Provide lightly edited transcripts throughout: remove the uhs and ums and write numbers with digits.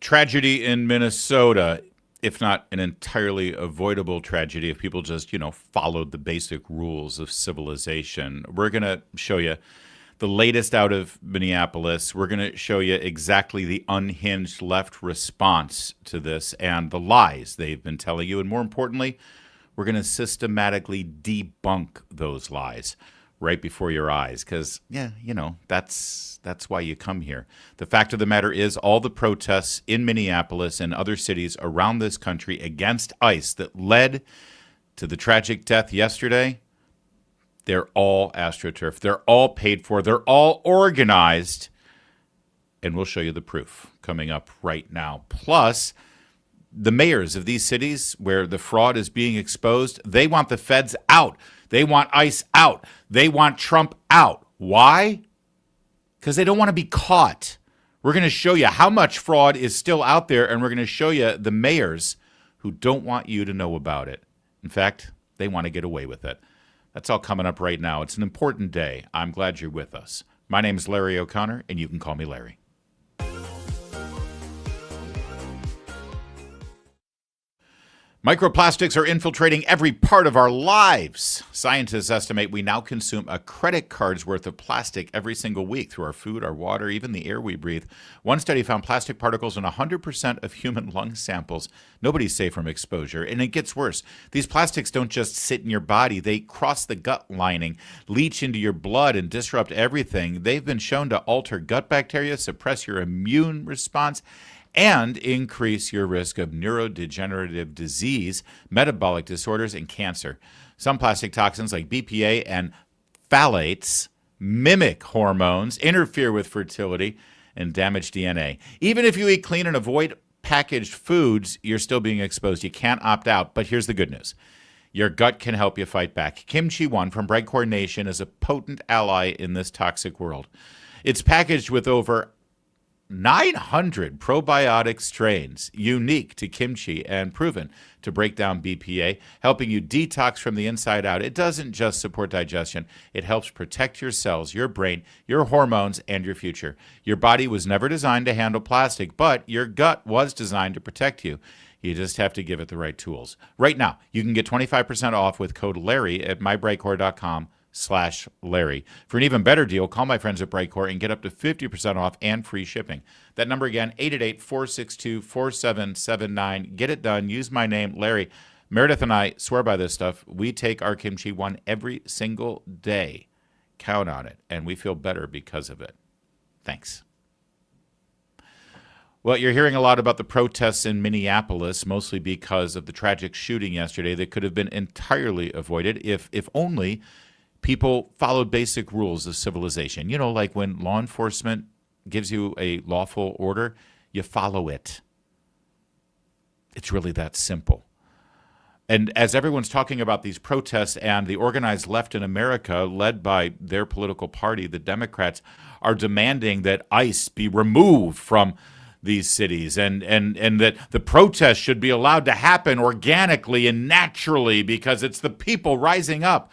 Tragedy in Minnesota, if not an entirely avoidable tragedy, if people just, followed the basic rules of civilization. We're going to show you the latest out of Minneapolis. We're going to show you exactly the unhinged left response to this and the lies they've been telling you. And more importantly, we're going to systematically debunk those lies right before your eyes because, that's why you come here. The fact of the matter is all the protests in Minneapolis and other cities around this country against ICE that led to the tragic death yesterday, they're all AstroTurf. They're all paid for. They're all organized. And we'll show you the proof coming up right now. Plus, the mayors of these cities where the fraud is being exposed, they want the feds out. They want ICE out. They want Trump out. Why? Because they don't want to be caught. We're going to show you how much fraud is still out there, and we're going to show you the mayors who don't want you to know about it. In fact, they want to get away with it. That's all coming up right now. It's an important day. I'm glad you're with us. My name is Larry O'Connor, and you can call me Larry. Microplastics are infiltrating every part of our lives. Scientists estimate we now consume a credit card's worth of plastic every single week through our food, our water, even the air we breathe. One study found plastic particles in 100% of human lung samples. Nobody's safe from exposure, and it gets worse. These plastics don't just sit in your body. They cross the gut lining, leach into your blood, and disrupt everything. They've been shown to alter gut bacteria, suppress your immune response, and increase your risk of neurodegenerative disease, metabolic disorders, and cancer. Some plastic toxins like BPA and phthalates mimic hormones, interfere with fertility, and damage DNA. Even if you eat clean and avoid packaged foods, you're still being exposed. You can't opt out, but here's the good news. Your gut can help you fight back. Kimchi One from Brightcore Nation is a potent ally in this toxic world. It's packaged with over 900 probiotic strains unique to kimchi and proven to break down BPA, helping you detox from the inside out. It doesn't just support digestion. It helps protect your cells, your brain, your hormones, and your future. Your body was never designed to handle plastic, but your gut was designed to protect you. You just have to give it the right tools. Right now, you can get 25% off with code Larry at mybrightcore.com/Larry. For an even better deal, call my friends at Brightcore and get up to 50% off and free shipping. That number again, 888-462-4779. Get it done. Use my name, Larry. Meredith and I swear by this stuff. We take our Kimchi One every single day. Count on it. And we feel better because of it. Thanks. Well, you're hearing a lot about the protests in Minneapolis, mostly because of the tragic shooting yesterday that could have been entirely avoided if only people followed basic rules of civilization. Like when law enforcement gives you a lawful order, you follow it. It's really that simple. And as everyone's talking about these protests and the organized left in America, led by their political party, the Democrats, are demanding that ICE be removed from these cities and that the protests should be allowed to happen organically and naturally because it's the people rising up.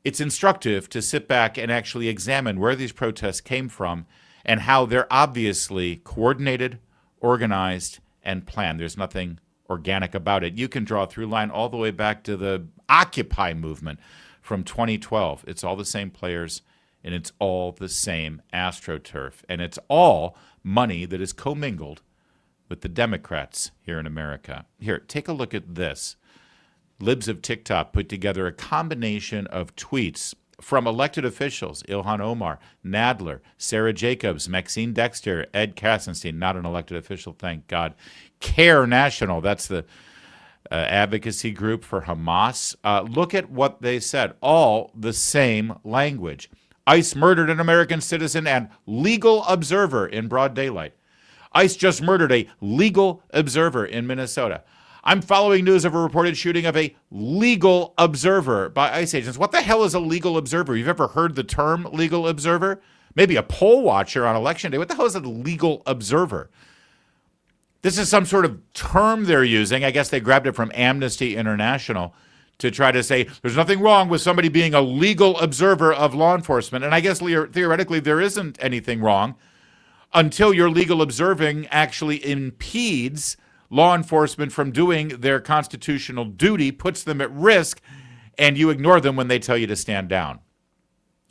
It's instructive to sit back and actually examine where these protests came from and how they're obviously coordinated, organized, and planned. There's nothing organic about it. You can draw a through line all the way back to the Occupy movement from 2012. It's all the same players, and it's all the same AstroTurf. And it's all money that is commingled with the Democrats here in America. Here, take a look at this. Libs of TikTok put together a combination of tweets from elected officials, Ilhan Omar, Nadler, Sarah Jacobs, Maxine Dexter, Ed Kassenstein, not an elected official, thank God, CARE National, that's the advocacy group for Hamas. Look at what they said, all the same language. ICE murdered an American citizen and legal observer in broad daylight. ICE just murdered a legal observer in Minnesota. I'm following news of a reported shooting of a legal observer by ICE agents. What the hell is a legal observer? You've ever heard the term legal observer? Maybe a poll watcher on election day. What the hell is a legal observer? This is some sort of term they're using. I guess they grabbed it from Amnesty International to try to say there's nothing wrong with somebody being a legal observer of law enforcement. And I guess theoretically there isn't anything wrong. until your legal observing actually impedes law enforcement from doing their constitutional duty, puts them at risk, and you ignore them when they tell you to stand down,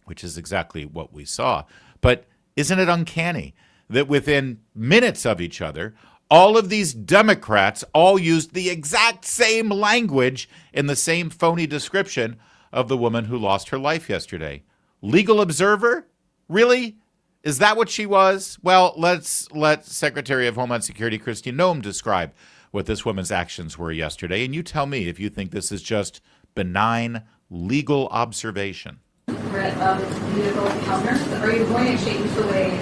which is exactly what we saw. But isn't it uncanny that within minutes of each other, all of these Democrats all used the exact same language in the same phony description of the woman who lost her life yesterday? Legal observer? Really? Is that what she was? Well, let's let Secretary of Homeland Security Kristi Noem describe what this woman's actions were yesterday, and you tell me if you think this is just benign legal observation. Threat of vehicle counters. Are you going to change the way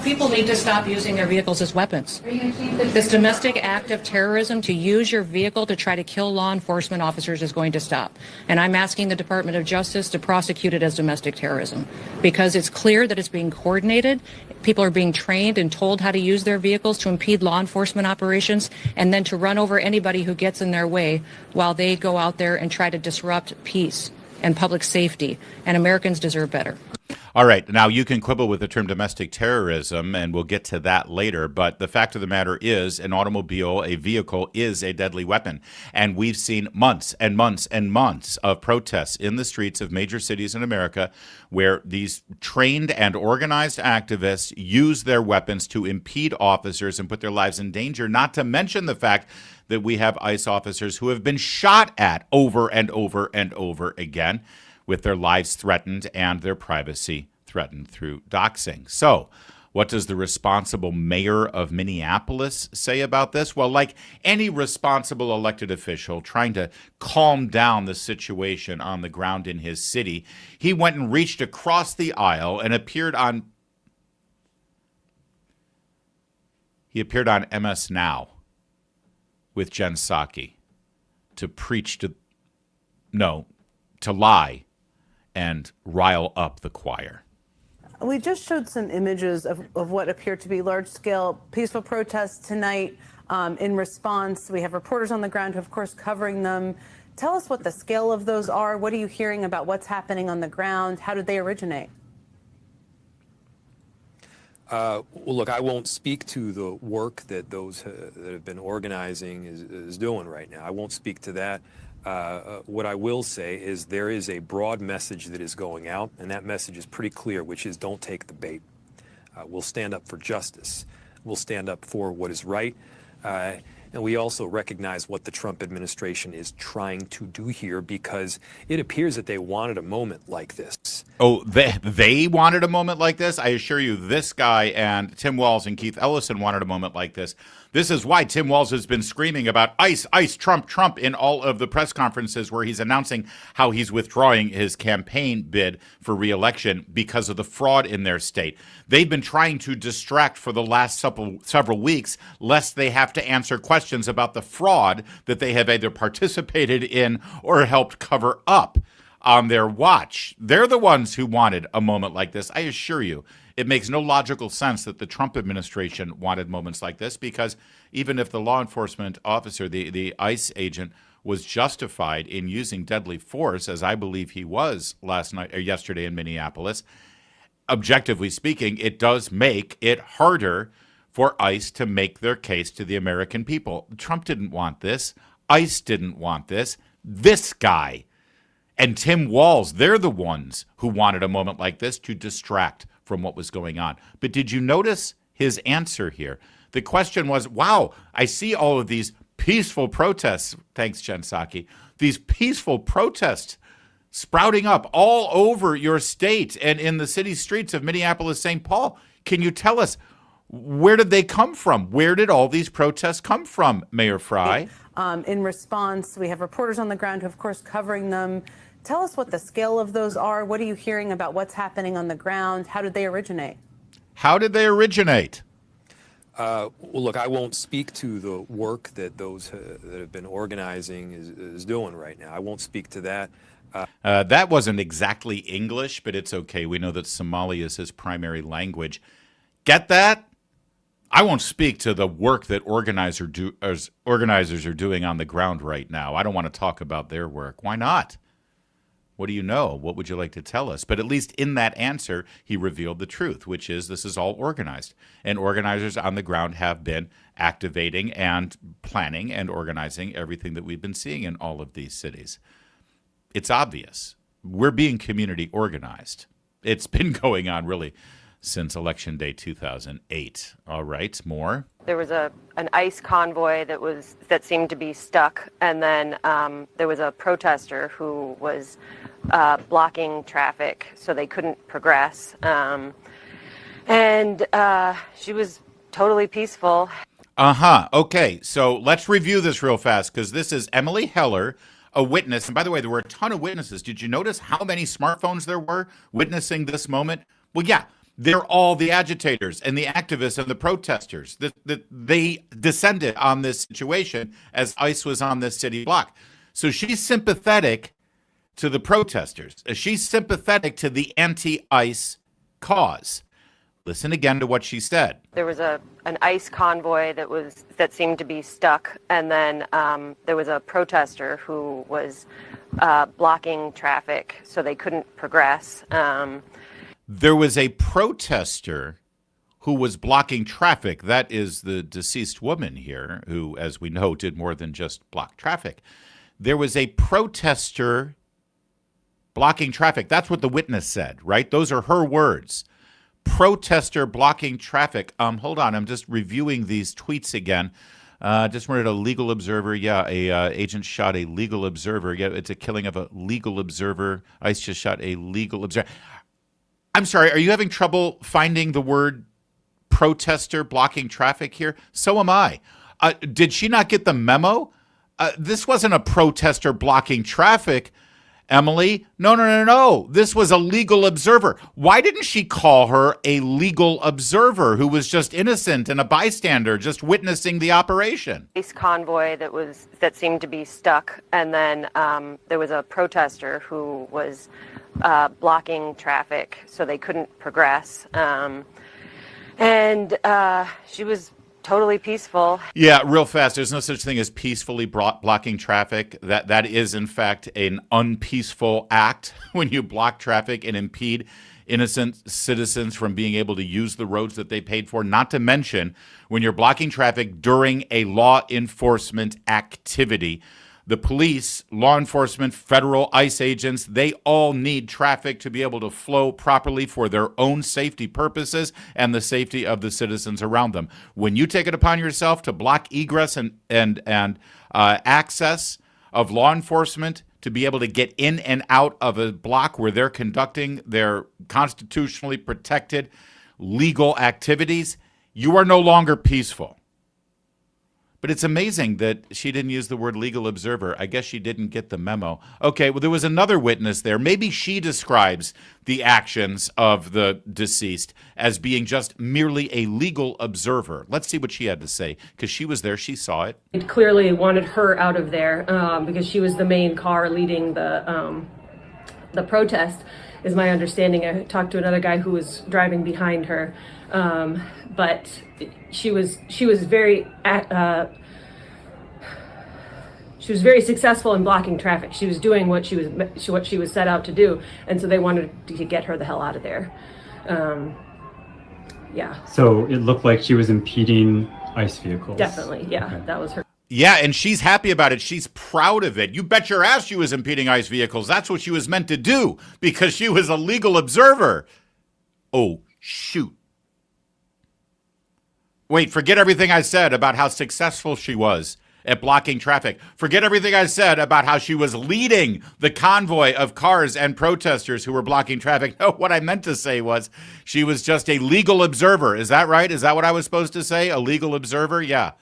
people need to stop using their vehicles as weapons. Are you going to change This domestic act of terrorism to use your vehicle to try to kill law enforcement officers is going to stop. And I'm asking the Department of Justice to prosecute it as domestic terrorism because it's clear that it's being coordinated. People are being trained and told how to use their vehicles to impede law enforcement operations and then to run over anybody who gets in their way while they go out there and try to disrupt peace and public safety. And Americans deserve better. All right. Now, you can quibble with the term domestic terrorism, and we'll get to that later. But the fact of the matter is an automobile, a vehicle, is a deadly weapon. And we've seen months and months and months of protests in the streets of major cities in America where these trained and organized activists use their weapons to impede officers and put their lives in danger, not to mention the fact that we have ICE officers who have been shot at over and over and over again, with their lives threatened and their privacy threatened through doxing. So, what does the responsible mayor of Minneapolis say about this? Well, like any responsible elected official trying to calm down the situation on the ground in his city, he went and reached across the aisle and appeared on MS Now with Jen Psaki to lie and rile up the choir. We just showed some images of what appear to be large-scale peaceful protests tonight. In response, we have reporters on the ground who, of course, covering them. Tell us what the scale of those are. What are you hearing about what's happening on the ground? How did they originate? Well, look, I won't speak to the work that those that have been organizing is doing right now. I won't speak to that. What I will say is there is a broad message that is going out, and that message is pretty clear, which is don't take the bait. We'll stand up for justice. We'll stand up for what is right. And we also recognize what the Trump administration is trying to do here because it appears that they wanted a moment like this. Oh, they wanted a moment like this? I assure you, this guy and Tim Walz and Keith Ellison wanted a moment like this. This is why Tim Walz has been screaming about ICE, ICE, Trump, Trump in all of the press conferences where he's announcing how he's withdrawing his campaign bid for re-election because of the fraud in their state. They've been trying to distract for the last several weeks lest they have to answer questions about the fraud that they have either participated in or helped cover up on their watch. They're the ones who wanted a moment like this. I assure you, it makes no logical sense that the Trump administration wanted moments like this because even if the law enforcement officer, the ICE agent, was justified in using deadly force, as I believe he was yesterday in Minneapolis, objectively speaking, it does make it harder for ICE to make their case to the American people. Trump didn't want this. ICE didn't want this. This guy and Tim Walz, they're the ones who wanted a moment like this to distract from what was going on. But did you notice his answer here? The question was, wow, I see all of these peaceful protests, thanks, Jen Psaki, these peaceful protests sprouting up all over your state and in the city streets of Minneapolis, St. Paul. Can you tell us, where did they come from? Where did all these protests come from, Mayor Fry? In response, we have reporters on the ground who, of course, covering them. Tell us what the scale of those are. What are you hearing about what's happening on the ground? How did they originate? How did they originate? Well, look, I won't speak to the work that those that have been organizing is doing right now. I won't speak to that. That wasn't exactly English, but it's okay. We know that Somali is his primary language. Get that? I won't speak to the work that organizers are doing on the ground right now. I don't want to talk about their work. Why not? What do you know? What would you like to tell us? But at least in that answer, he revealed the truth, which is this is all organized. And organizers on the ground have been activating and planning and organizing everything that we've been seeing in all of these cities. It's obvious. We're being community organized. It's been going on really since Election Day 2008. All right, more. There was an ICE convoy that seemed to be stuck, and then there was a protester who was blocking traffic so they couldn't progress. And she was totally peaceful. Okay, so let's review this real fast because this is Emily Heller, a witness. And by the way, there were a ton of witnesses. Did you notice how many smartphones there were witnessing this moment? Well, yeah. They're all the agitators and the activists and the protesters. They descended on this situation as ICE was on this city block. So she's sympathetic to the protesters. She's sympathetic to the anti-ICE cause. Listen again to what she said. There was an ICE convoy that seemed to be stuck, and then there was a protester who was blocking traffic so they couldn't progress. There was a protester who was blocking traffic. That is the deceased woman here, who, as we know, did more than just block traffic. There was a protester blocking traffic. That's what the witness said, right? Those are her words. Protester blocking traffic. Hold on, I'm just reviewing these tweets again. Just wanted a legal observer. Yeah, a agent shot a legal observer. Yeah, it's a killing of a legal observer. ICE just shot a legal observer. I'm sorry, are you having trouble finding the word protester blocking traffic here? So am I. Did she not get the memo? This wasn't a protester blocking traffic, Emily. No. This was a legal observer. Why didn't she call her a legal observer who was just innocent and a bystander, just witnessing the operation? ICE convoy that seemed to be stuck, and then there was a protester who was blocking traffic so they couldn't progress. And she was totally peaceful. Yeah, real fast. There's no such thing as peacefully blocking traffic. That is, in fact, an unpeaceful act when you block traffic and impede innocent citizens from being able to use the roads that they paid for. Not to mention when you're blocking traffic during a law enforcement activity. The police, law enforcement, federal ICE agents, they all need traffic to be able to flow properly for their own safety purposes and the safety of the citizens around them. When you take it upon yourself to block egress and access of law enforcement to be able to get in and out of a block where they're conducting their constitutionally protected legal activities, you are no longer peaceful. But it's amazing that she didn't use the word legal observer. I guess she didn't get the memo. Okay, well, there was another witness there. Maybe she describes the actions of the deceased as being just merely a legal observer. Let's see what she had to say, because she was there. She saw it. It clearly wanted her out of there because she was the main car leading the protest, is my understanding. I talked to another guy who was driving behind her. But she was very successful in blocking traffic. She was doing what she was set out to do, and so they wanted to get her the hell out of there. Yeah. So it looked like she was impeding ICE vehicles. Definitely, yeah. Okay. That was her. Yeah, and she's happy about it. She's proud of it. You bet your ass she was impeding ICE vehicles. That's what she was meant to do because she was a legal observer. Oh, shoot. Wait, forget everything I said about how successful she was at blocking traffic. Forget everything I said about how she was leading the convoy of cars and protesters who were blocking traffic. No, what I meant to say was she was just a legal observer. Is that right? Is that what I was supposed to say? A legal observer? Yeah.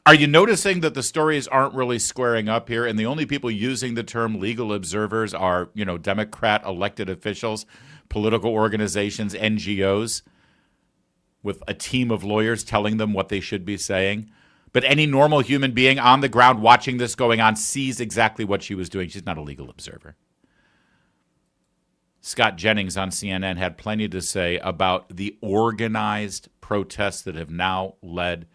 Are you noticing that the stories aren't really squaring up here? And the only people using the term legal observers are, Democrat elected officials, political organizations, NGOs, with a team of lawyers telling them what they should be saying. But any normal human being on the ground watching this going on sees exactly what she was doing. She's not a legal observer. Scott Jennings on CNN had plenty to say about the organized protests that have now led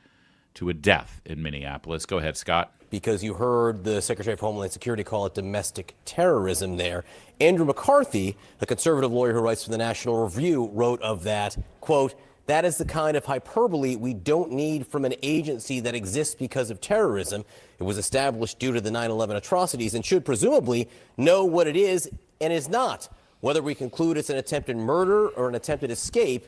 to a death in Minneapolis. Go ahead, Scott. because you heard the Secretary of Homeland Security call it domestic terrorism there. Andrew McCarthy, a conservative lawyer who writes for the National Review, wrote of that, quote, "That is the kind of hyperbole we don't need from an agency that exists because of terrorism. It was established due to the 9/11 atrocities and should presumably know what it is and is not. Whether we conclude it's an attempted murder or an attempted escape,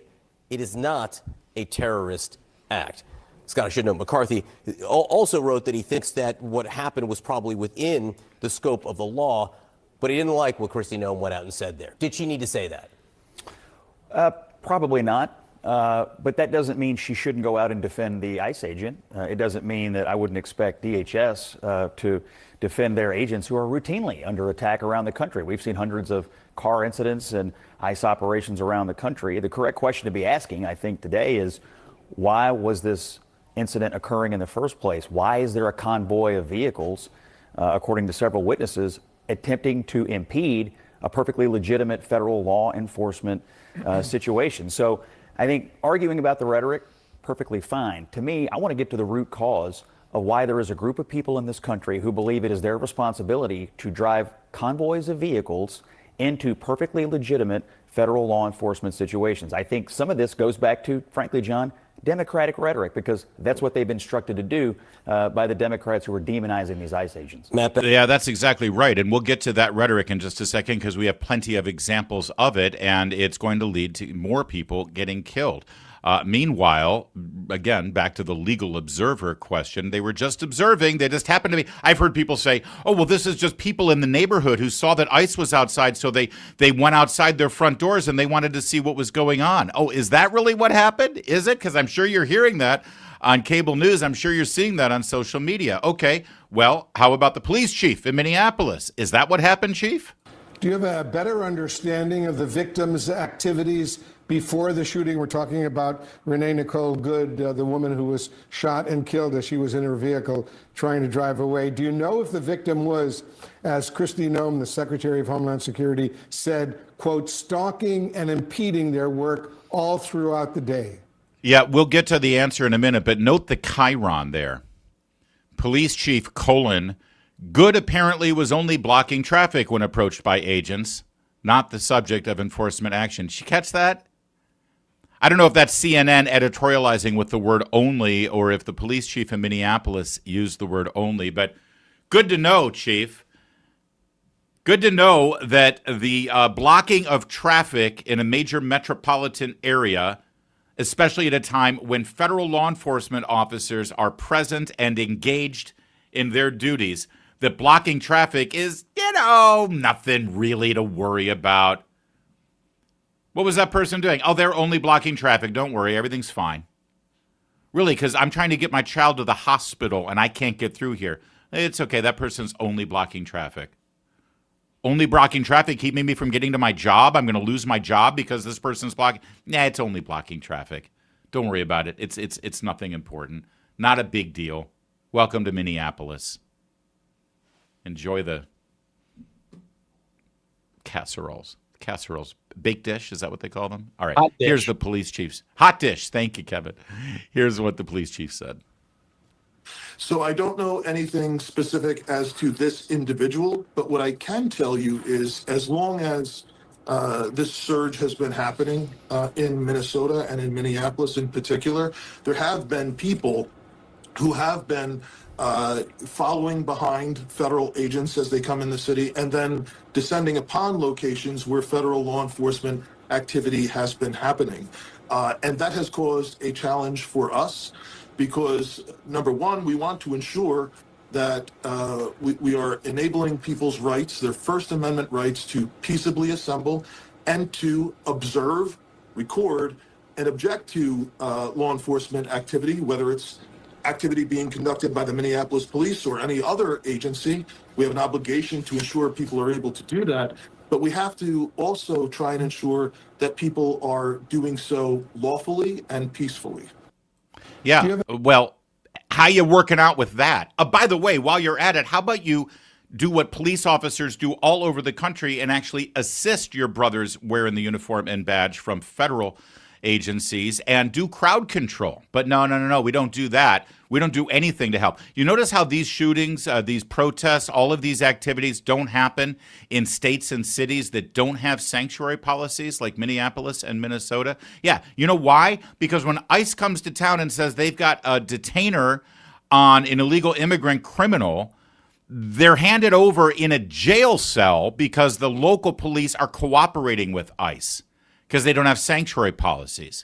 it is not a terrorist act." Scott, I should note, McCarthy also wrote that he thinks that what happened was probably within the scope of the law, but he didn't like what Kristi Noem went out and said there. Did she need to say that? Probably not. But that doesn't mean she shouldn't go out and defend the ICE agent. It doesn't mean that I wouldn't expect DHS to defend their agents who are routinely under attack around the country. We've seen hundreds of car incidents and ICE operations around the country. The correct question to be asking, I think, today is, why was this incident occurring in the first place? Why is there a convoy of vehicles, according to several witnesses, attempting to impede a perfectly legitimate federal law enforcement situation? So I think arguing about the rhetoric, perfectly fine. To me, I want to get to the root cause of why there is a group of people in this country who believe it is their responsibility to drive convoys of vehicles into perfectly legitimate federal law enforcement situations. I think some of this goes back to, frankly, John, Democratic rhetoric, because that's what they've been instructed to do by the Democrats who are demonizing these ICE agents. Yeah, that's exactly right. And we'll get to that rhetoric in just a second, because we have plenty of examples of it, and it's going to lead to more people getting killed. Meanwhile, again, back to the legal observer question, they were just observing. They just happened to be. I've heard people say, oh, well, this is just people in the neighborhood who saw that ICE was outside, so they went outside their front doors and they wanted to see what was going on. Oh, is that really what happened? Is it? Because I'm sure you're hearing that on cable news. I'm sure you're seeing that on social media. Okay, well, how about the police chief in Minneapolis? Is that what happened, Chief? Do you have a better understanding of the victim's activities before the shooting? We're talking about Renee Nicole Good, the woman who was shot and killed as she was in her vehicle trying to drive away. Do you know if the victim was, as Kristi Noem, the Secretary of Homeland Security, said, quote, stalking and impeding their work all throughout the day? Yeah, we'll get to the answer in a minute, but note the chyron there. Police Chief Good apparently was only blocking traffic when approached by agents, not the subject of enforcement action. Did you catch that? I don't know if that's CNN editorializing with the word only, or if the police chief in Minneapolis used the word only, but good to know, Chief. Good to know that the blocking of traffic in a major metropolitan area, especially at a time when federal law enforcement officers are present and engaged in their duties, that blocking traffic is, nothing really to worry about. What was that person doing? Oh, they're only blocking traffic. Don't worry, everything's fine. Really, because I'm trying to get my child to the hospital and I can't get through here. It's okay, that person's only blocking traffic. Only blocking traffic, keeping me from getting to my job. I'm going to lose my job because this person's blocking. Nah, it's only blocking traffic. Don't worry about it. It's nothing important. Not a big deal. Welcome to Minneapolis. Enjoy the casseroles. Casseroles. Baked dish, is that what they call them? All right. Here's the police chief's. Hot dish. Thank you, Kevin. Here's what the police chief said. So I don't know anything specific as to this individual, but what I can tell you is as long as this surge has been happening in Minnesota and in Minneapolis in particular, there have been people who have been following behind federal agents as they come in the city and then descending upon locations where federal law enforcement activity has been happening. And that has caused a challenge for us because, number one, we want to ensure that we are enabling people's rights, their First Amendment rights to peaceably assemble and to observe, record, and object to law enforcement activity, whether it's activity being conducted by the Minneapolis police or any other agency. We have an obligation to ensure people are able to do that, but we have to also try and ensure that people are doing so lawfully and peacefully. Yeah, well, how you working out with that? By the way, while you're at it, how about you do what police officers do all over the country and actually assist your brothers wearing the uniform and badge from federal agencies and do crowd control. But no, we don't do that. We don't do anything to help. You notice how these shootings, these protests, all of these activities don't happen in states and cities that don't have sanctuary policies like Minneapolis and Minnesota? Yeah, you know why? Because when ICE comes to town and says they've got a detainer on an illegal immigrant criminal, they're handed over in a jail cell because the local police are cooperating with ICE because they don't have sanctuary policies.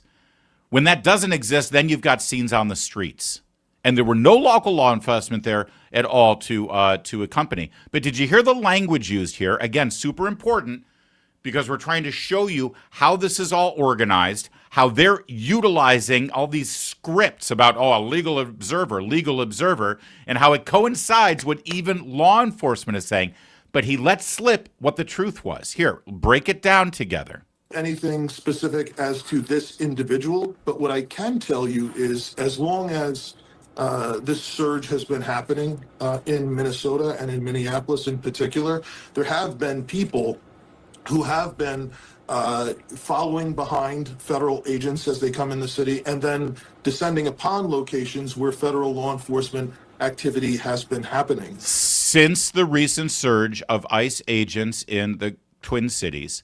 When that doesn't exist, then you've got scenes on the streets. And there were no local law enforcement there at all to accompany. But did you hear the language used here? Again, super important because we're trying to show you how this is all organized, how they're utilizing all these scripts about, a legal observer, and how it coincides with even law enforcement is saying. But he let slip what the truth was. Here, break it down together. Anything specific as to this individual, but what I can tell you is as long as this surge has been happening in Minnesota and in Minneapolis in particular, there have been people who have been following behind federal agents as they come in the city and then descending upon locations where federal law enforcement activity has been happening. Since the recent surge of ICE agents in the Twin Cities,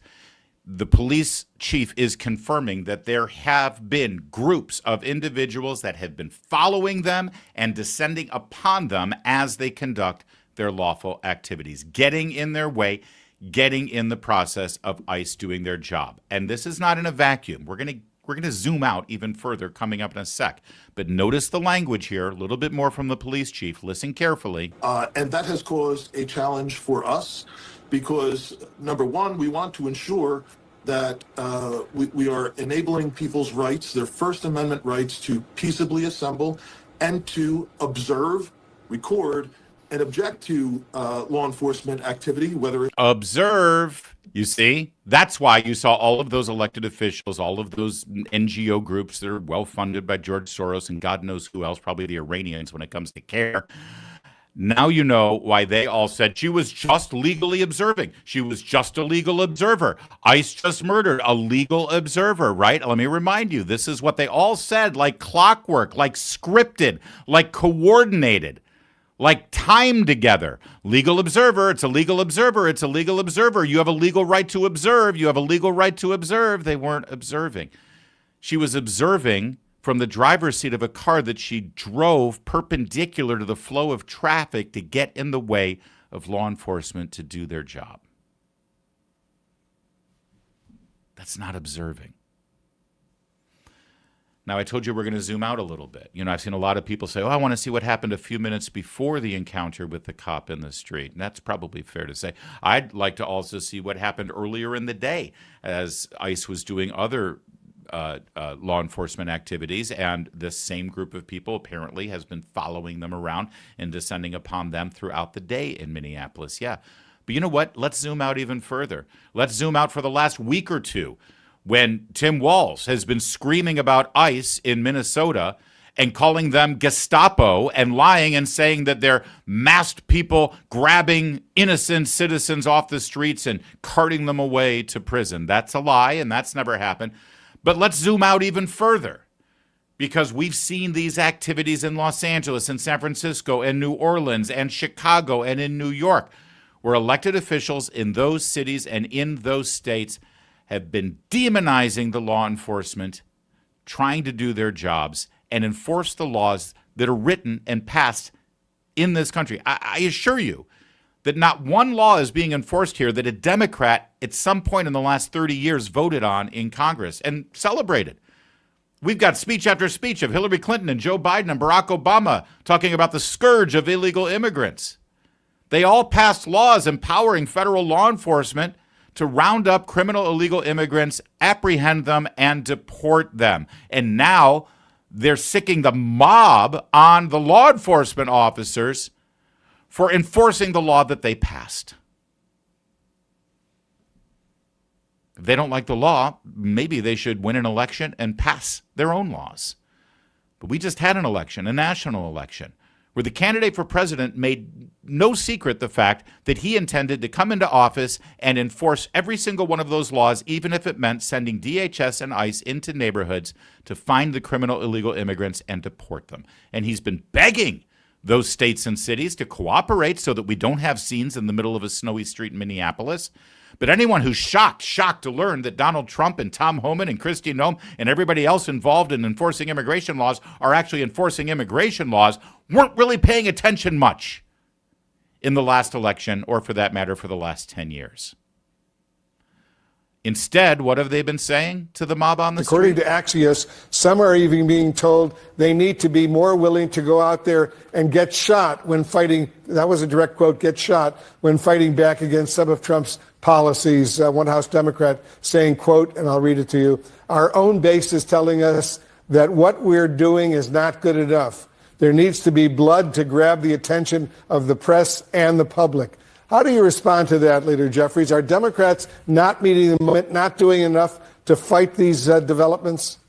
the police chief is confirming that there have been groups of individuals that have been following them and descending upon them as they conduct their lawful activities, getting in their way, getting in the process of ICE doing their job. And this is not in a vacuum. We're going to zoom out even further coming up in a sec. But notice the language here, a little bit more from the police chief. Listen carefully. And that has caused a challenge for us because, number one, we want to ensure that we are enabling people's rights, their First Amendment rights to peaceably assemble and to observe, record, and object to law enforcement activity, whether it's... Observe, you see? That's why you saw all of those elected officials, all of those NGO groups that are well-funded by George Soros and God knows who else, probably the Iranians when it comes to care. Now you know why they all said she was just legally observing. She was just a legal observer. ICE just murdered a legal observer, right? Let me remind you, this is what they all said, like clockwork, like scripted, like coordinated, like timed together. Legal observer, it's a legal observer, it's a legal observer. You have a legal right to observe. You have a legal right to observe. They weren't observing. She was observing from the driver's seat of a car that she drove perpendicular to the flow of traffic to get in the way of law enforcement to do their job. That's not observing. Now, I told you we're going to zoom out a little bit. You know, I've seen a lot of people say, I want to see what happened a few minutes before the encounter with the cop in the street. And that's probably fair to say. I'd like to also see what happened earlier in the day as ICE was doing other law enforcement activities, and this same group of people apparently has been following them around and descending upon them throughout the day in Minneapolis. Yeah. But you know what? Let's zoom out even further. Let's zoom out for the last week or two when Tim Walz has been screaming about ICE in Minnesota and calling them Gestapo and lying and saying that they're masked people grabbing innocent citizens off the streets and carting them away to prison. That's a lie, and that's never happened. But let's zoom out even further because we've seen these activities in Los Angeles and San Francisco and New Orleans and Chicago and in New York, where elected officials in those cities and in those states have been demonizing the law enforcement, trying to do their jobs and enforce the laws that are written and passed in this country. I assure you that not one law is being enforced here that a Democrat at some point in the last 30 years voted on in Congress and celebrated. We've got speech after speech of Hillary Clinton and Joe Biden and Barack Obama talking about the scourge of illegal immigrants. They all passed laws empowering federal law enforcement to round up criminal illegal immigrants, apprehend them, and deport them. And now they're sicking the mob on the law enforcement officers for enforcing the law that they passed. If they don't like the law, maybe they should win an election and pass their own laws. But we just had an election, a national election, where the candidate for president made no secret the fact that he intended to come into office and enforce every single one of those laws, even if it meant sending DHS and ICE into neighborhoods to find the criminal illegal immigrants and deport them. And he's been begging those states and cities to cooperate so that we don't have scenes in the middle of a snowy street in Minneapolis. But anyone who's shocked to learn that Donald Trump and Tom Homan and Kristi Noem and everybody else involved in enforcing immigration laws are actually enforcing immigration laws weren't really paying attention much in the last election, or for that matter, for the last 10 years. Instead, what have they been saying to the mob on the street? According to Axios, some are even being told they need to be more willing to go out there and get shot when fighting. That was a direct quote, get shot when fighting back against some of Trump's policies. One House Democrat saying, quote, and I'll read it to you, our own base is telling us that what we're doing is not good enough. There needs to be blood to grab the attention of the press and the public. How do you respond to that, Leader Jeffries? Are Democrats not meeting the moment, not doing enough to fight these developments?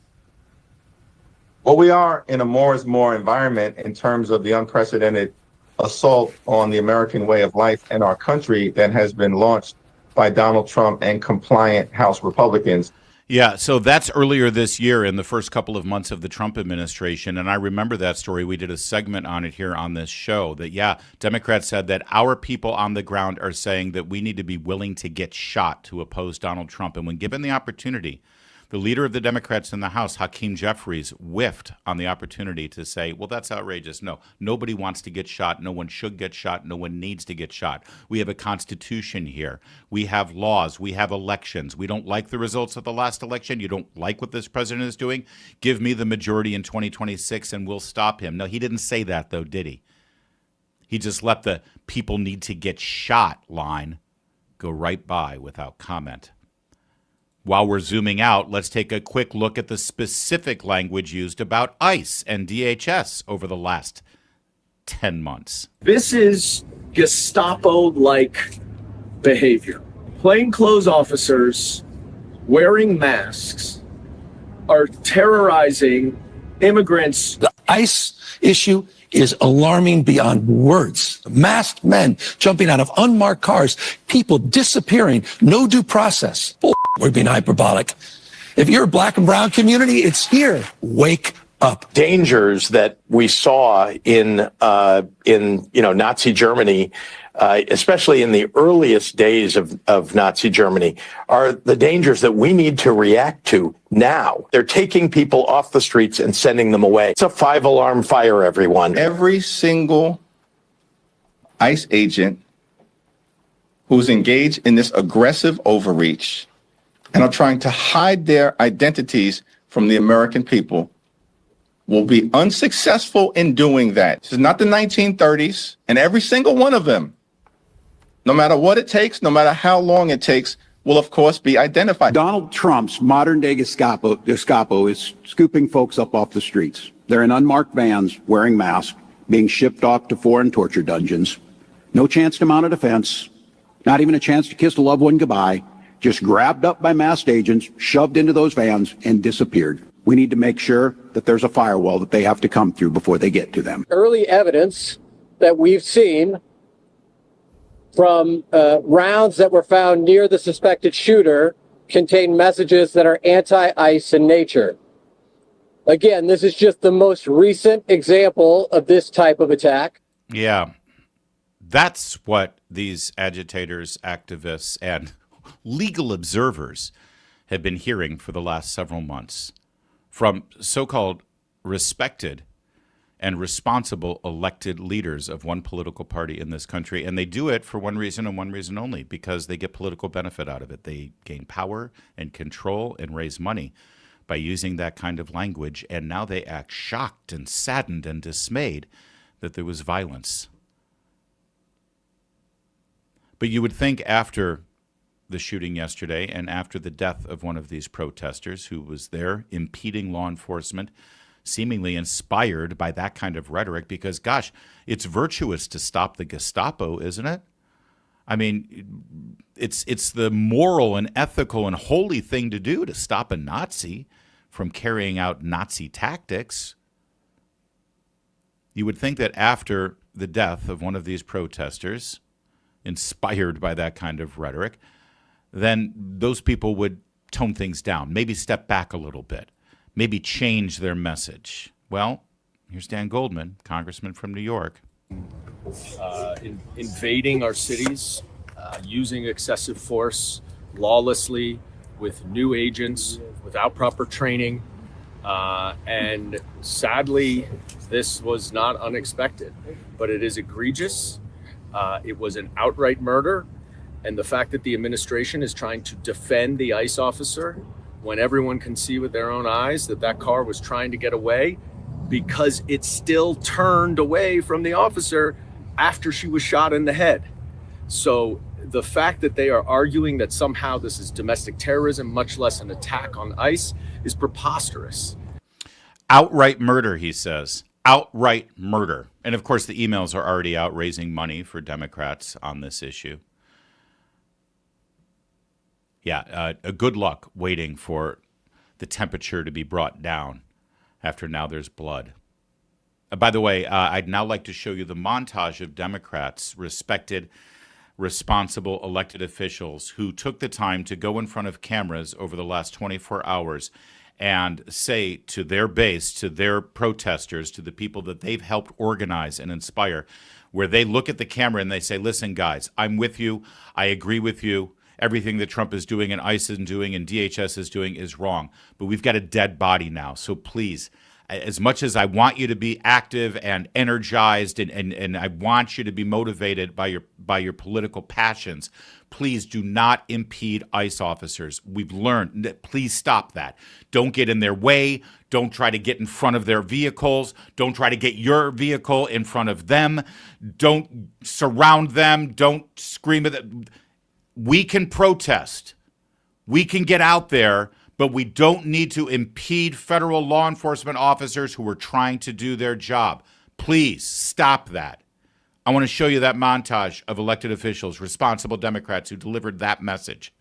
Well, we are in a more is more environment in terms of the unprecedented assault on the American way of life and our country that has been launched by Donald Trump and compliant House Republicans. Yeah, so that's earlier this year in the first couple of months of the Trump administration. And I remember that story. We did a segment on it here on this show that, yeah, Democrats said that our people on the ground are saying that we need to be willing to get shot to oppose Donald Trump. And when given the opportunity, the leader of the Democrats in the House, Hakeem Jeffries, whiffed on the opportunity to say, well, that's outrageous. No, nobody wants to get shot. No one should get shot. No one needs to get shot. We have a constitution here. We have laws. We have elections. We don't like the results of the last election. You don't like what this president is doing? Give me the majority in 2026 and we'll stop him. No, he didn't say that, though, did he? He just let the people need to get shot line go right by without comment. While we're zooming out, let's take a quick look at the specific language used about ICE and DHS over the last 10 months. This is Gestapo-like behavior. Plainclothes officers wearing masks are terrorizing immigrants. The ICE issue is alarming beyond words. Masked men jumping out of unmarked cars, people disappearing, no due process. We're being hyperbolic. If you're a black and brown community, it's here. Wake up. Dangers that we saw in Nazi Germany, especially in the earliest days of Nazi Germany, are the dangers that we need to react to now. They're taking people off the streets and sending them away. It's a 5-alarm fire, everyone. Every single ICE agent who's engaged in this aggressive overreach and are trying to hide their identities from the American people will be unsuccessful in doing that. This is not the 1930s, and every single one of them, no matter what it takes, no matter how long it takes, will of course be identified. Donald Trump's modern-day Gestapo is scooping folks up off the streets. They're in unmarked vans, wearing masks, being shipped off to foreign torture dungeons. No chance to mount a defense, not even a chance to kiss a loved one goodbye. Just grabbed up by masked agents, shoved into those vans, and disappeared. We need to make sure that there's a firewall that they have to come through before they get to them. Early evidence that we've seen from rounds that were found near the suspected shooter contain messages that are anti-ICE in nature. Again, this is just the most recent example of this type of attack. Yeah, that's what these agitators, activists, and legal observers have been hearing for the last several months from so-called respected and responsible elected leaders of one political party in this country. And they do it for one reason and one reason only, because they get political benefit out of it. They gain power and control and raise money by using that kind of language. And now they act shocked and saddened and dismayed that there was violence. But you would think after the shooting yesterday and after the death of one of these protesters who was there impeding law enforcement, seemingly inspired by that kind of rhetoric, because, gosh, it's virtuous to stop the Gestapo, isn't it? I mean, it's the moral and ethical and holy thing to do to stop a Nazi from carrying out Nazi tactics. You would think that after the death of one of these protesters, inspired by that kind of rhetoric, then those people would tone things down, maybe step back a little bit, maybe change their message. Well, here's Dan Goldman, congressman from New York. Invading our cities, using excessive force lawlessly with new agents without proper training. And sadly, this was not unexpected, but it is egregious. It was an outright murder. And the fact that the administration is trying to defend the ICE officer when everyone can see with their own eyes that that car was trying to get away because it still turned away from the officer after she was shot in the head. So the fact that they are arguing that somehow this is domestic terrorism, much less an attack on ICE, is preposterous. Outright murder, he says. Outright murder. And of course, the emails are already out raising money for Democrats on this issue. Yeah, good luck waiting for the temperature to be brought down after now there's blood. By the way, I'd now like to show you the montage of Democrats, respected, responsible elected officials who took the time to go in front of cameras over the last 24 hours and say to their base, to their protesters, to the people that they've helped organize and inspire, where they look at the camera and they say, listen, guys, I'm with you. I agree with you. Everything that Trump is doing and ICE is doing and DHS is doing is wrong. But we've got a dead body now. So please, as much as I want you to be active and energized and I want you to be motivated by your political passions, please do not impede ICE officers. We've learned that. Please stop that. Don't get in their way. Don't try to get in front of their vehicles. Don't try to get your vehicle in front of them. Don't surround them. Don't scream at them. We can protest. We can get out there, but we don't need to impede federal law enforcement officers who are trying to do their job. Please stop that. I want to show you that montage of elected officials, responsible Democrats who delivered that message.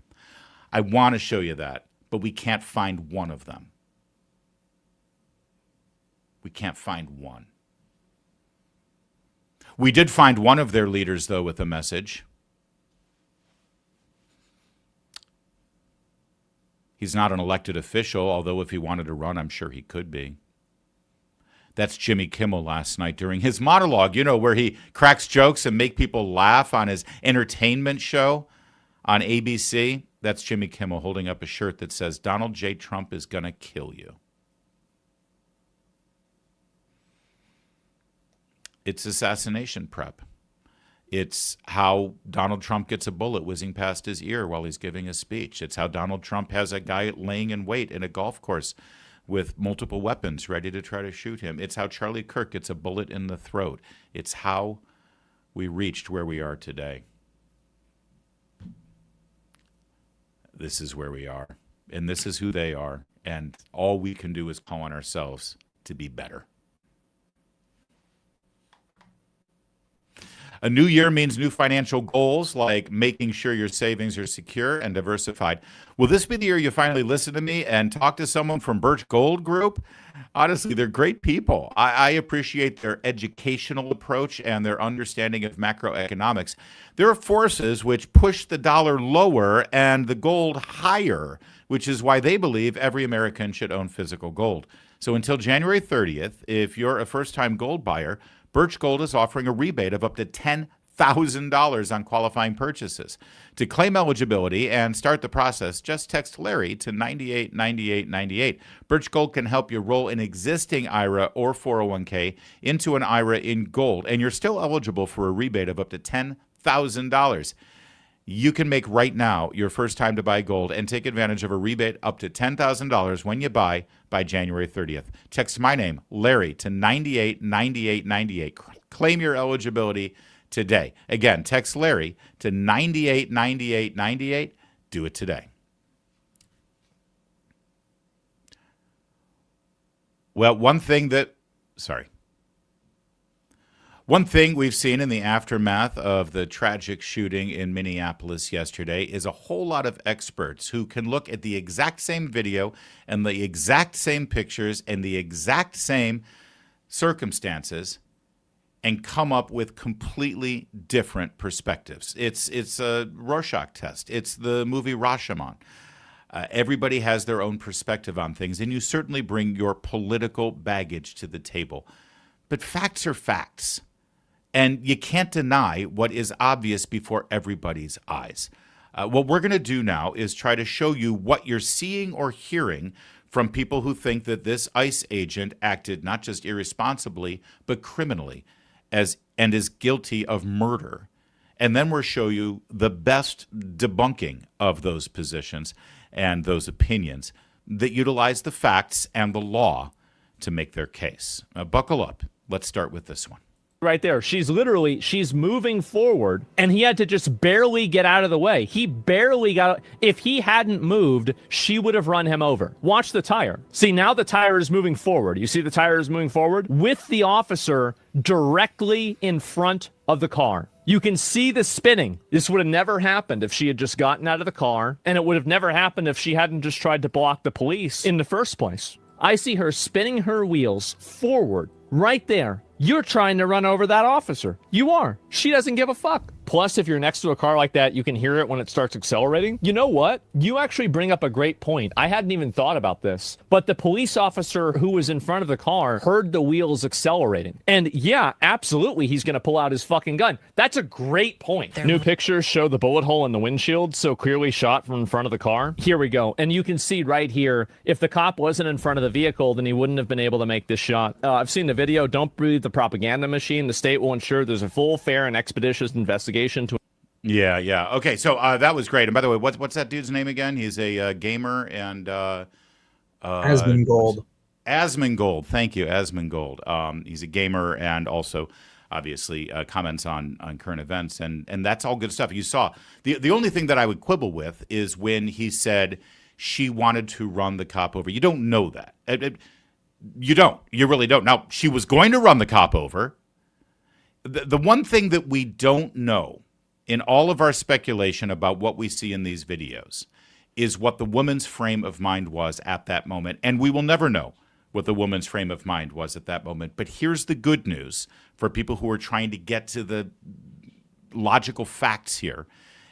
I want to show you that, but we can't find one of them. We can't find one. We did find one of their leaders, though, with a message. He's not an elected official, although if he wanted to run, I'm sure he could be. That's Jimmy Kimmel last night during his monologue, where he cracks jokes and make people laugh on his entertainment show on ABC. That's Jimmy Kimmel holding up a shirt that says, Donald J. Trump is going to kill you. It's assassination prep. It's how Donald Trump gets a bullet whizzing past his ear while he's giving a speech. It's how Donald Trump has a guy laying in wait in a golf course with multiple weapons ready to try to shoot him. It's how Charlie Kirk gets a bullet in the throat. It's how we reached where we are today. This is where we are, and this is who they are, and all we can do is call on ourselves to be better. A new year means new financial goals, like making sure your savings are secure and diversified. Will this be the year you finally listen to me and talk to someone from Birch Gold Group? Honestly, they're great people. I appreciate their educational approach and their understanding of macroeconomics. There are forces which push the dollar lower and the gold higher, which is why they believe every American should own physical gold. So until January 30th, if you're a first-time gold buyer, Birch Gold is offering a rebate of up to $10,000 on qualifying purchases. To claim eligibility and start the process, just text Larry to 989898. Birch Gold can help you roll an existing IRA or 401k into an IRA in gold, and you're still eligible for a rebate of up to $10,000. You can make right now your first time to buy gold and take advantage of a rebate up to $10,000 when you buy by January 30th. Text my name, Larry, to 989898. Claim your eligibility today. Again, text Larry to 989898. Do it today. Well, one thing we've seen in the aftermath of the tragic shooting in Minneapolis yesterday is a whole lot of experts who can look at the exact same video and the exact same pictures and the exact same circumstances and come up with completely different perspectives. It's a Rorschach test. It's the movie Rashomon. Everybody has their own perspective on things, and you certainly bring your political baggage to the table. But facts are facts, and you can't deny what is obvious before everybody's eyes. What we're going to do now is try to show you what you're seeing or hearing from people who think that this ICE agent acted not just irresponsibly, but criminally, and is guilty of murder. And then we'll show you the best debunking of those positions and those opinions that utilize the facts and the law to make their case. Buckle up. Let's start with this one. Right there. She's moving forward, and he had to just barely get out of the way. He barely got, if he hadn't moved, she would have run him over. Watch the tire. See, now the tire is moving forward. You see the tire is moving forward with the officer directly in front of the car. You can see the spinning. This would have never happened if she had just gotten out of the car, and it would have never happened if she hadn't just tried to block the police in the first place. I see her spinning her wheels forward right there. You're trying to run over that officer. You are. She doesn't give a fuck. Plus, if you're next to a car like that, you can hear it when it starts accelerating. You know what? You actually bring up a great point. I hadn't even thought about this. But the police officer who was in front of the car heard the wheels accelerating. And yeah, absolutely, he's going to pull out his fucking gun. That's a great point. New pictures show the bullet hole in the windshield, so clearly shot from in front of the car. Here we go. And you can see right here, if the cop wasn't in front of the vehicle, then he wouldn't have been able to make this shot. I've seen the video. Don't believe the propaganda machine. The state will ensure there's a full, fair, and expeditious investigation to. Yeah. Okay, so that was great. And by the way, what's that dude's name again? He's a gamer and Asmongold. Asmongold. Thank you, Asmongold. He's a gamer and also obviously comments on current events, and that's all good stuff. You saw the only thing that I would quibble with is when he said she wanted to run the cop over. You don't know that. You don't. You really don't. Now, she was going to run the cop over. The one thing that we don't know in all of our speculation about what we see in these videos is what the woman's frame of mind was at that moment. And we will never know what the woman's frame of mind was at that moment. But here's the good news for people who are trying to get to the logical facts here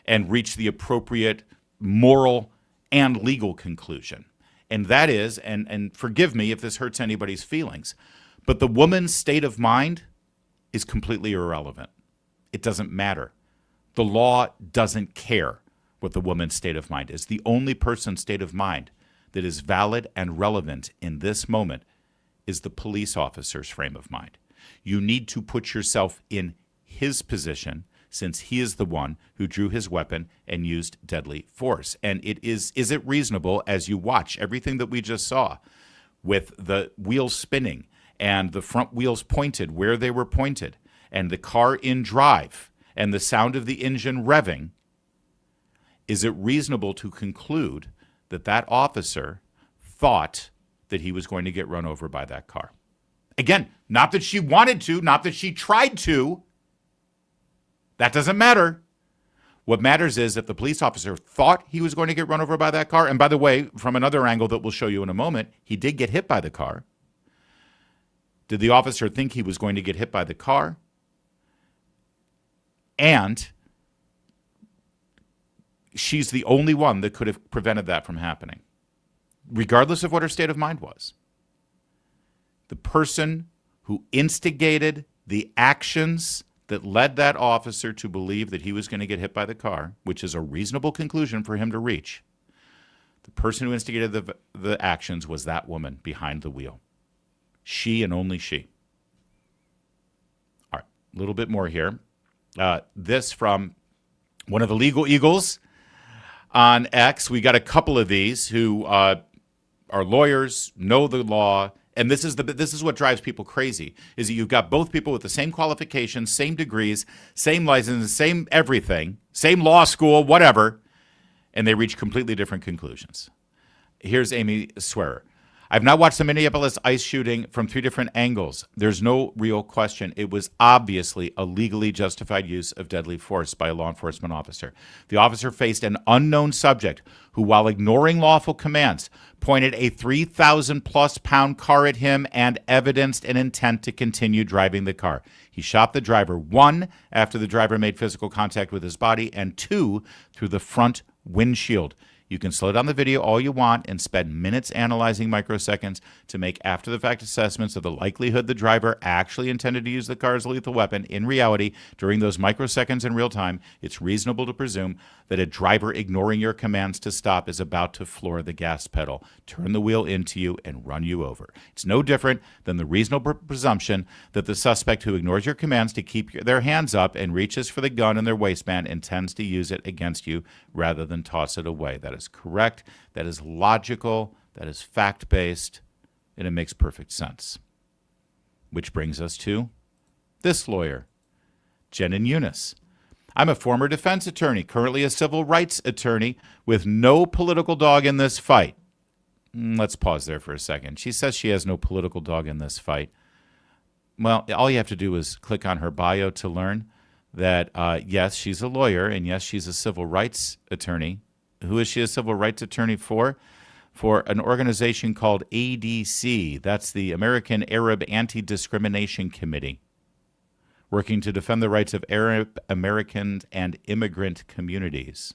and reach the appropriate moral and legal conclusion. And that is, and forgive me if this hurts anybody's feelings, but the woman's state of mind is completely irrelevant. It doesn't matter. The law doesn't care what the woman's state of mind is. The only person's state of mind that is valid and relevant in this moment is the police officer's frame of mind. You need to put yourself in his position, since he is the one who drew his weapon and used deadly force. And is it reasonable, as you watch everything that we just saw with the wheels spinning and the front wheels pointed where they were pointed and the car in drive and the sound of the engine revving, is it reasonable to conclude that that officer thought that he was going to get run over by that car? Again, not that she wanted to, not that she tried to. That doesn't matter. What matters is that the police officer thought he was going to get run over by that car. And by the way, from another angle that we'll show you in a moment, he did get hit by the car. Did the officer think he was going to get hit by the car? And she's the only one that could have prevented that from happening, regardless of what her state of mind was. The person who instigated the actions that led that officer to believe that he was going to get hit by the car, which is a reasonable conclusion for him to reach, the person who instigated the actions was that woman behind the wheel. She and only she. All right, a little bit more here. This from one of the legal eagles on X. We got a couple of these who are lawyers, know the law, and this is what drives people crazy, is that you've got both people with the same qualifications, same degrees, same license, same everything, same law school, whatever, and they reach completely different conclusions. Here's Amy Swearer. I've now watched the Minneapolis ICE shooting from 3 different angles. There's no real question. It was obviously a legally justified use of deadly force by a law enforcement officer. The officer faced an unknown subject who, while ignoring lawful commands, pointed a 3,000-plus pound car at him and evidenced an intent to continue driving the car. He shot the driver, 1, after the driver made physical contact with his body, and 2, through the front windshield. You can slow down the video all you want and spend minutes analyzing microseconds to make after-the-fact assessments of the likelihood the driver actually intended to use the car as a lethal weapon. In reality, during those microseconds in real time, it's reasonable to presume that a driver ignoring your commands to stop is about to floor the gas pedal, turn the wheel into you, and run you over. It's no different than the reasonable presumption that the suspect who ignores your commands to keep their hands up and reaches for the gun in their waistband intends to use it against you rather than toss it away. That is correct. That is logical. That is fact-based. And it makes perfect sense. Which brings us to this lawyer, Jen and Eunice. I'm a former defense attorney, currently a civil rights attorney, with no political dog in this fight. Let's pause there for a second. She says she has no political dog in this fight. Well, all you have to do is click on her bio to learn that, yes, she's a lawyer, and yes, she's a civil rights attorney. Who is she a civil rights attorney for? For an organization called ADC. That's the American Arab Anti-Discrimination Committee, working to defend the rights of Arab Americans and immigrant communities.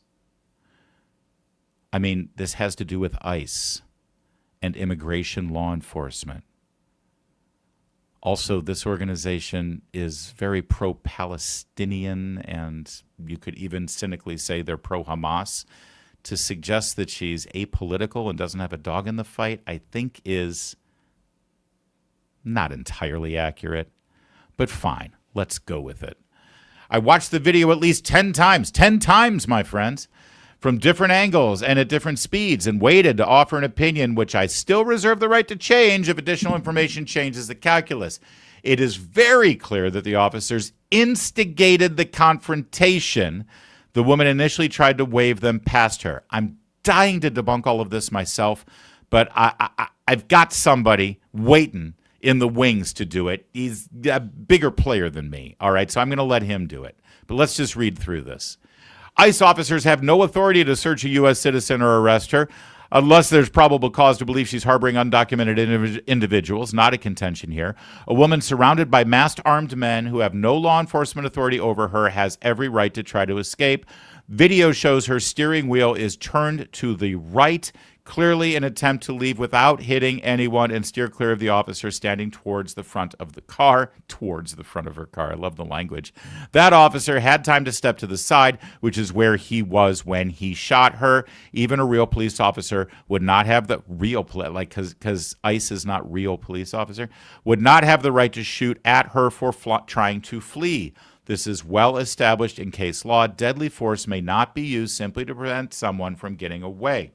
I mean, this has to do with ICE and immigration law enforcement. Also, this organization is very pro-Palestinian, and you could even cynically say they're pro-Hamas. To suggest that she's apolitical and doesn't have a dog in the fight, I think is not entirely accurate. But fine, let's go with it. I watched the video at least 10 times, my friends, from different angles and at different speeds, and waited to offer an opinion, which I still reserve the right to change if additional information changes the calculus. It is very clear that the officers instigated the confrontation. The woman initially tried to wave them past her. I'm dying to debunk all of this myself, but I've got somebody waiting in the wings to do it. He's a bigger player than me, all right? So I'm going to let him do it. But let's just read through this. ICE officers have no authority to search a U.S. citizen or arrest her unless there's probable cause to believe she's harboring undocumented individuals. Not a contention here. A woman surrounded by masked armed men who have no law enforcement authority over her has every right to try to escape. Video shows her steering wheel is turned to the right, clearly an attempt to leave without hitting anyone and steer clear of the officer standing towards the front of the car, towards the front of her car. I love the language. That officer had time to step to the side, which is where he was when he shot her. Even a real police officer would not have the real, because ICE is not real police officer, would not have the right to shoot at her for trying to flee. This is well established in case law. Deadly force may not be used simply to prevent someone from getting away.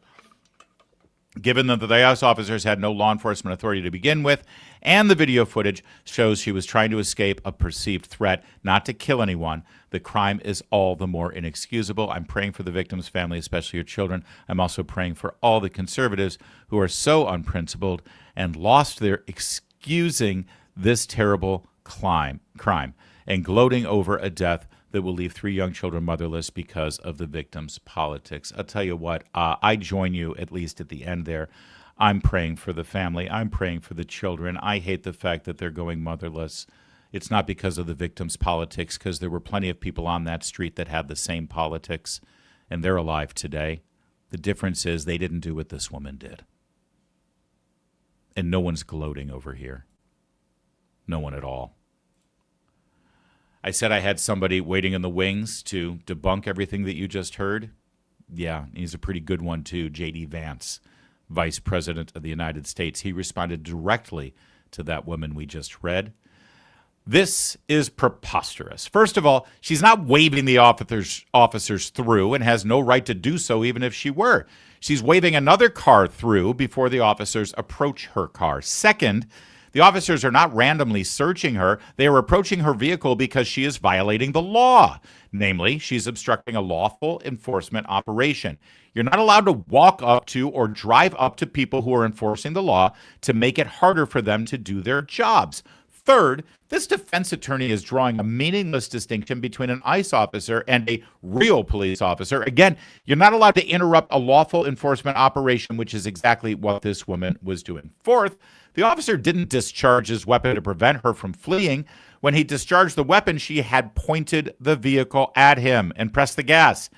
Given that the ICE officers had no law enforcement authority to begin with, and the video footage shows she was trying to escape a perceived threat, not to kill anyone, the crime is all the more inexcusable. I'm praying for the victim's family, especially your children. I'm also praying for all the conservatives who are so unprincipled and lost their excusing this terrible crime and gloating over a death that will leave 3 young children motherless because of the victim's politics. I'll tell you what, I join you at least at the end there. I'm praying for the family. I'm praying for the children. I hate the fact that they're going motherless. It's not because of the victim's politics, because there were plenty of people on that street that had the same politics, and they're alive today. The difference is they didn't do what this woman did. And no one's gloating over here. No one at all. I said I had somebody waiting in the wings to debunk everything that you just heard. Yeah, he's a pretty good one too, J.D. Vance, Vice President of the United States. He responded directly to that woman we just read. This is preposterous. First of all, she's not waving the officers through and has no right to do so even if she were. She's waving another car through before the officers approach her car. Second, The officers are not randomly searching her. They are approaching her vehicle because she is violating the law. Namely, she's obstructing a lawful enforcement operation. You're not allowed to walk up to or drive up to people who are enforcing the law to make it harder for them to do their jobs. Third, this defense attorney is drawing a meaningless distinction between an ICE officer and a real police officer. Again, you're not allowed to interrupt a lawful enforcement operation, which is exactly what this woman was doing. Fourth, the officer didn't discharge his weapon to prevent her from fleeing. When he discharged the weapon, she had pointed the vehicle at him and pressed the gas.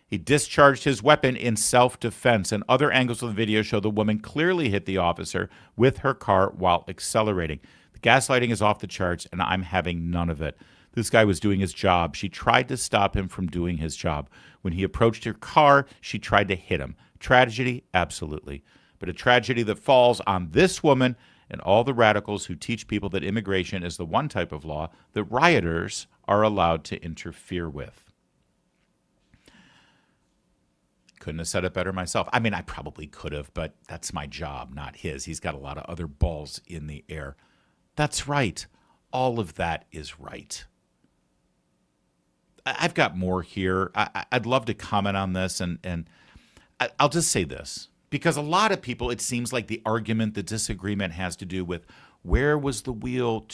He discharged his weapon in self-defense, and other angles of the video show the woman clearly hit the officer with her car while accelerating. The gaslighting is off the charts, and I'm having none of it. This guy was doing his job. She tried to stop him from doing his job. When he approached her car, she tried to hit him. Tragedy? Absolutely. But a tragedy that falls on this woman and all the radicals who teach people that immigration is the one type of law that rioters are allowed to interfere with. Couldn't have said it better myself. I mean, I probably could have, but that's my job, not his. He's got a lot of other balls in the air. That's right. All of that is right. I've got more here. I'd love to comment on this, and I'll just say this. Because a lot of people, it seems like the argument, the disagreement has to do with where was the wheel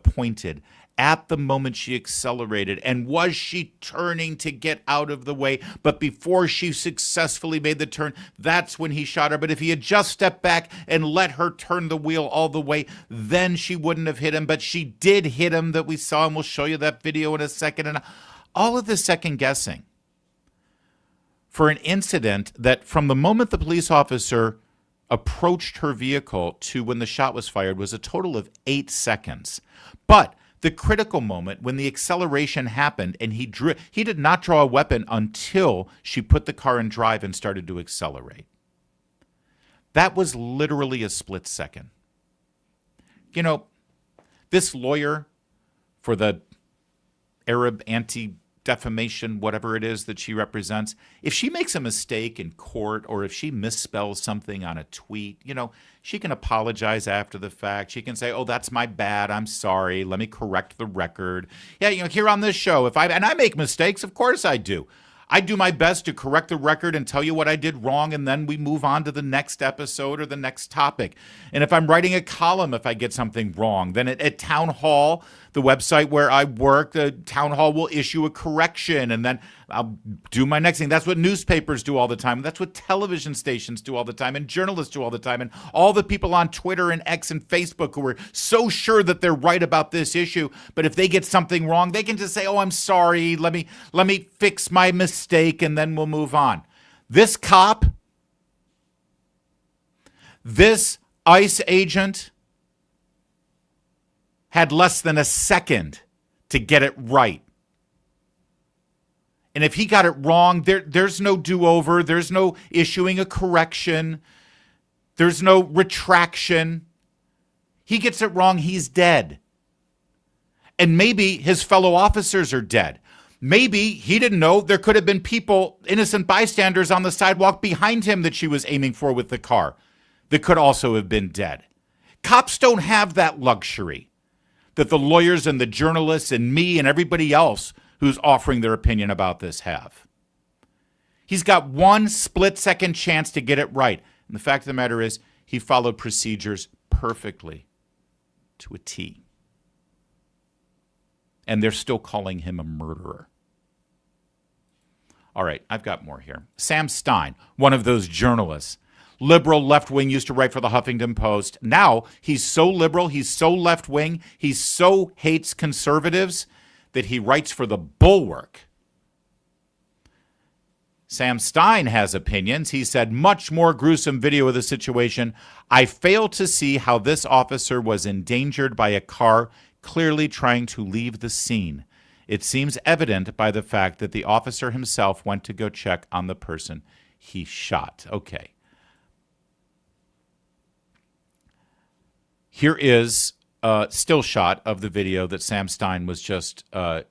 pointed at the moment she accelerated, and was she turning to get out of the way? But before she successfully made the turn, that's when he shot her. But if he had just stepped back and let her turn the wheel all the way, then she wouldn't have hit him. But she did hit him, that we saw, and we'll show you that video in a second. And all of this second guessing for an incident that from the moment the police officer approached her vehicle to when the shot was fired was a total of 8 seconds. But the critical moment when the acceleration happened and he did not draw a weapon until she put the car in drive and started to accelerate. That was literally a split second. You know, this lawyer for the Arab anti-defamation, whatever it is that she represents, if she makes a mistake in court or if she misspells something on a tweet, you know, she can apologize after the fact. She can say, oh, that's my bad. I'm sorry. Let me correct the record. Yeah, you know, here on this show, and I make mistakes, of course I do. I do my best to correct the record and tell you what I did wrong, and then we move on to the next episode or the next topic. And if I'm writing a column, if I get something wrong, then at Town Hall, the website where I work, the Town Hall will issue a correction, and then I'll do my next thing. That's what newspapers do all the time. That's what television stations do all the time, and journalists do all the time, and all the people on Twitter and X and Facebook who are so sure that they're right about this issue. But if they get something wrong, they can just say, oh, I'm sorry. Let me fix my mistake, and then we'll move on. This cop, this ICE agent, had less than a second to get it right. And if he got it wrong, there's no do-over. There's no issuing a correction. There's no retraction. He gets it wrong, he's dead. And maybe his fellow officers are dead. Maybe he didn't know there could have been people, innocent bystanders on the sidewalk behind him that she was aiming for with the car that could also have been dead. Cops don't have that luxury that the lawyers and the journalists and me and everybody else who's offering their opinion about this have. He's got one split-second chance to get it right. And the fact of the matter is, he followed procedures perfectly to a T. And they're still calling him a murderer. All right, I've got more here. Sam Stein, one of those journalists, liberal left-wing, used to write for the Huffington Post. Now he's so liberal, he's so left-wing, he so hates conservatives that he writes for the Bulwark. Sam Stein has opinions. He said, much more gruesome video of the situation. I fail to see how this officer was endangered by a car clearly trying to leave the scene. It seems evident by the fact that the officer himself went to go check on the person he shot. Okay. Here is a still shot of the video that Sam Stein was just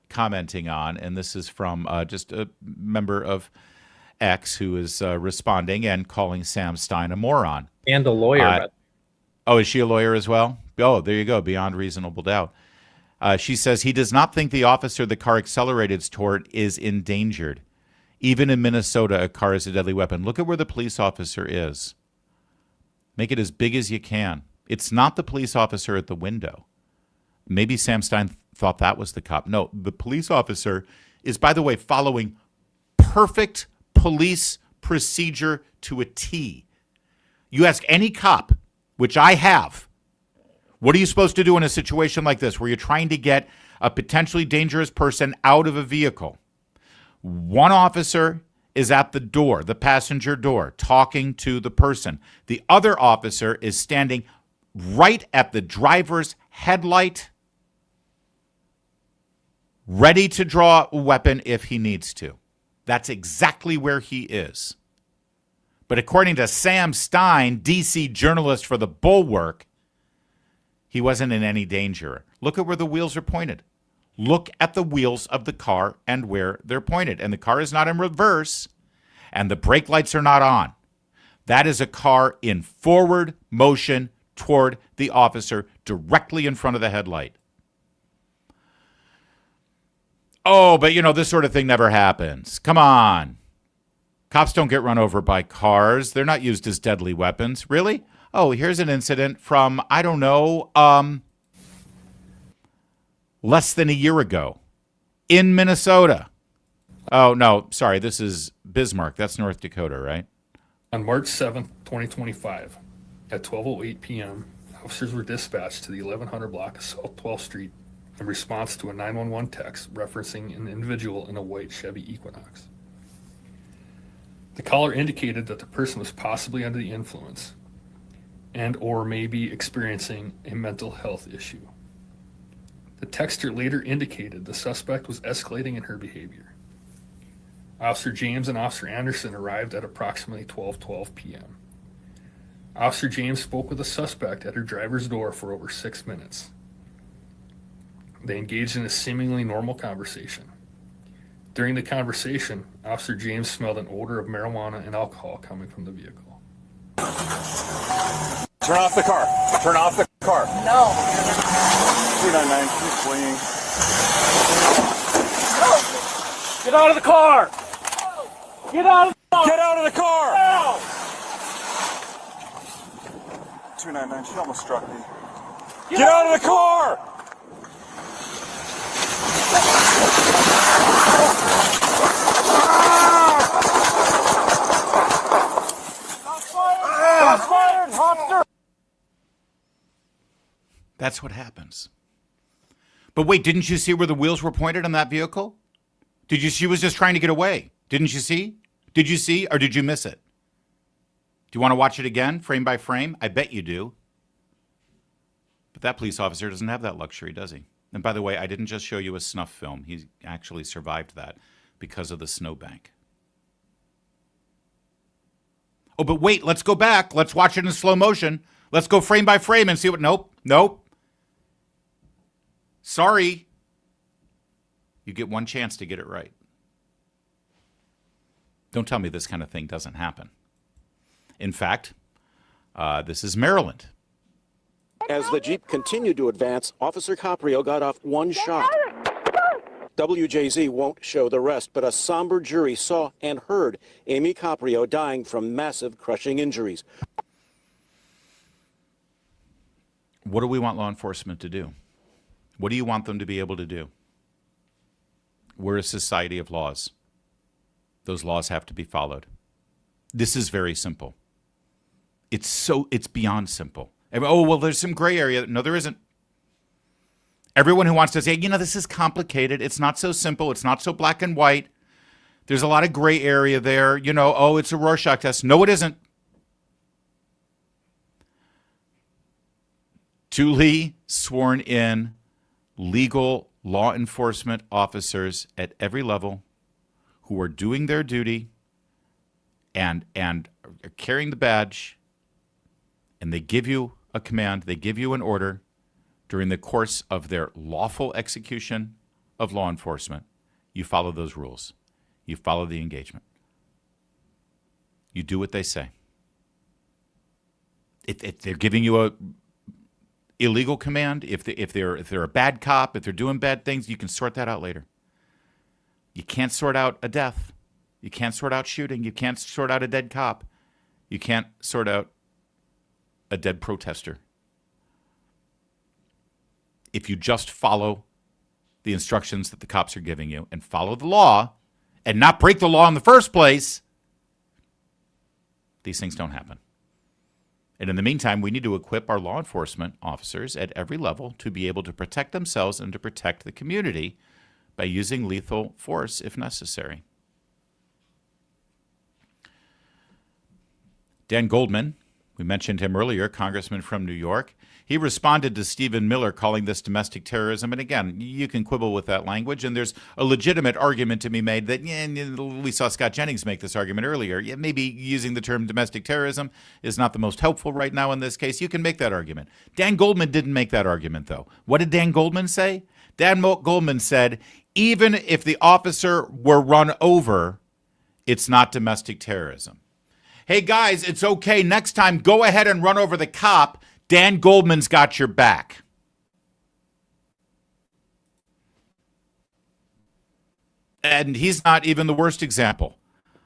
commenting on, and this is from just a member of X who is responding and calling Sam Stein a moron. And a lawyer. Oh, is she a lawyer as well? Oh, there you go. Beyond reasonable doubt. She says he does not think the officer the car accelerated toward is endangered. Even in Minnesota, a car is a deadly weapon. Look at where the police officer is. Make it as big as you can. It's not the police officer at the window. Maybe Sam Stein thought that was the cop. No, the police officer is, by the way, following perfect police procedure to a T. You ask any cop, which I have, what are you supposed to do in a situation like this where you're trying to get a potentially dangerous person out of a vehicle? One officer is at the door, the passenger door, talking to the person. The other officer is standing right at the driver's headlight, ready to draw a weapon if he needs to. That's exactly where he is. But according to Sam Stein, D.C. journalist for The Bulwark, he wasn't in any danger. Look at where the wheels are pointed. Look at the wheels of the car and where they're pointed. And the car is not in reverse, and the brake lights are not on. That is a car in forward motion toward the officer directly in front of the headlight. Oh, but this sort of thing never happens. Come on. Cops don't get run over by cars. They're not used as deadly weapons. Really? Oh, here's an incident from, I don't know, less than a year ago in Minnesota. Oh, no, sorry. This is Bismarck. That's North Dakota, right? On March 7th, 2025, at 12:08 p.m., officers were dispatched to the 1100 block of South 12th Street in response to a 911 text referencing an individual in a white Chevy Equinox. The caller indicated that the person was possibly under the influence and or may be experiencing a mental health issue. The texter later indicated the suspect was escalating in her behavior. Officer James and Officer Anderson arrived at approximately 12:12 p.m. Officer James spoke with the suspect at her driver's door for over 6 minutes. They engaged in a seemingly normal conversation. During the conversation, Officer James smelled an odor of marijuana and alcohol coming from the vehicle. Turn off the car. Turn off the car. No. 299, keep fleeing. Get out of the car! Get out of the car! Get out of the car! No! 299, she almost struck me. Get out of the car! Shots fired, officer! That's what happens. But wait, didn't you see where the wheels were pointed on that vehicle? She was just trying to get away. Didn't you see? Did you see, or did you miss it? Do you want to watch it again, frame by frame? I bet you do. But that police officer doesn't have that luxury, does he? And by the way, I didn't just show you a snuff film. He actually survived that because of the snowbank. Oh, but wait, let's go back. Let's watch it in slow motion. Let's go frame by frame and see what... Nope. Sorry. You get one chance to get it right. Don't tell me this kind of thing doesn't happen. In fact, this is Maryland. As the Jeep continued to advance, Officer Caprio got off one shot. WJZ won't show the rest, but a somber jury saw and heard Amy Caprio dying from massive crushing injuries. What do we want law enforcement to do? What do you want them to be able to do? We're a society of laws. Those laws have to be followed. This is very simple. It's beyond simple. Oh, well, there's some gray area. No, there isn't. Everyone who wants to say, this is complicated. It's not so simple. It's not so black and white. There's a lot of gray area there. It's a Rorschach test. No, it isn't. Duly sworn in legal law enforcement officers at every level who are doing their duty and are carrying the badge, and they give you a command, they give you an order during the course of their lawful execution of law enforcement. You follow those rules. You follow the engagement. You do what they say. If they're giving you illegal command, if they're a bad cop, if they're doing bad things, you can sort that out later. You can't sort out a death. You can't sort out shooting. You can't sort out a dead cop. You can't sort out a dead protester. If you just follow the instructions that the cops are giving you and follow the law and not break the law in the first place, these things don't happen. And in the meantime, we need to equip our law enforcement officers at every level to be able to protect themselves and to protect the community by using lethal force if necessary. Dan Goldman, we mentioned him earlier, congressman from New York. He responded to Stephen Miller calling this domestic terrorism. And again, you can quibble with that language. And there's a legitimate argument to be made that, we saw Scott Jennings make this argument earlier. Maybe using the term domestic terrorism is not the most helpful right now in this case. You can make that argument. Dan Goldman didn't make that argument, though. What did Dan Goldman say? Dan Goldman said, even if the officer were run over, it's not domestic terrorism. Hey, guys, it's okay. Next time, go ahead and run over the cop. Dan Goldman's got your back. And he's not even the worst example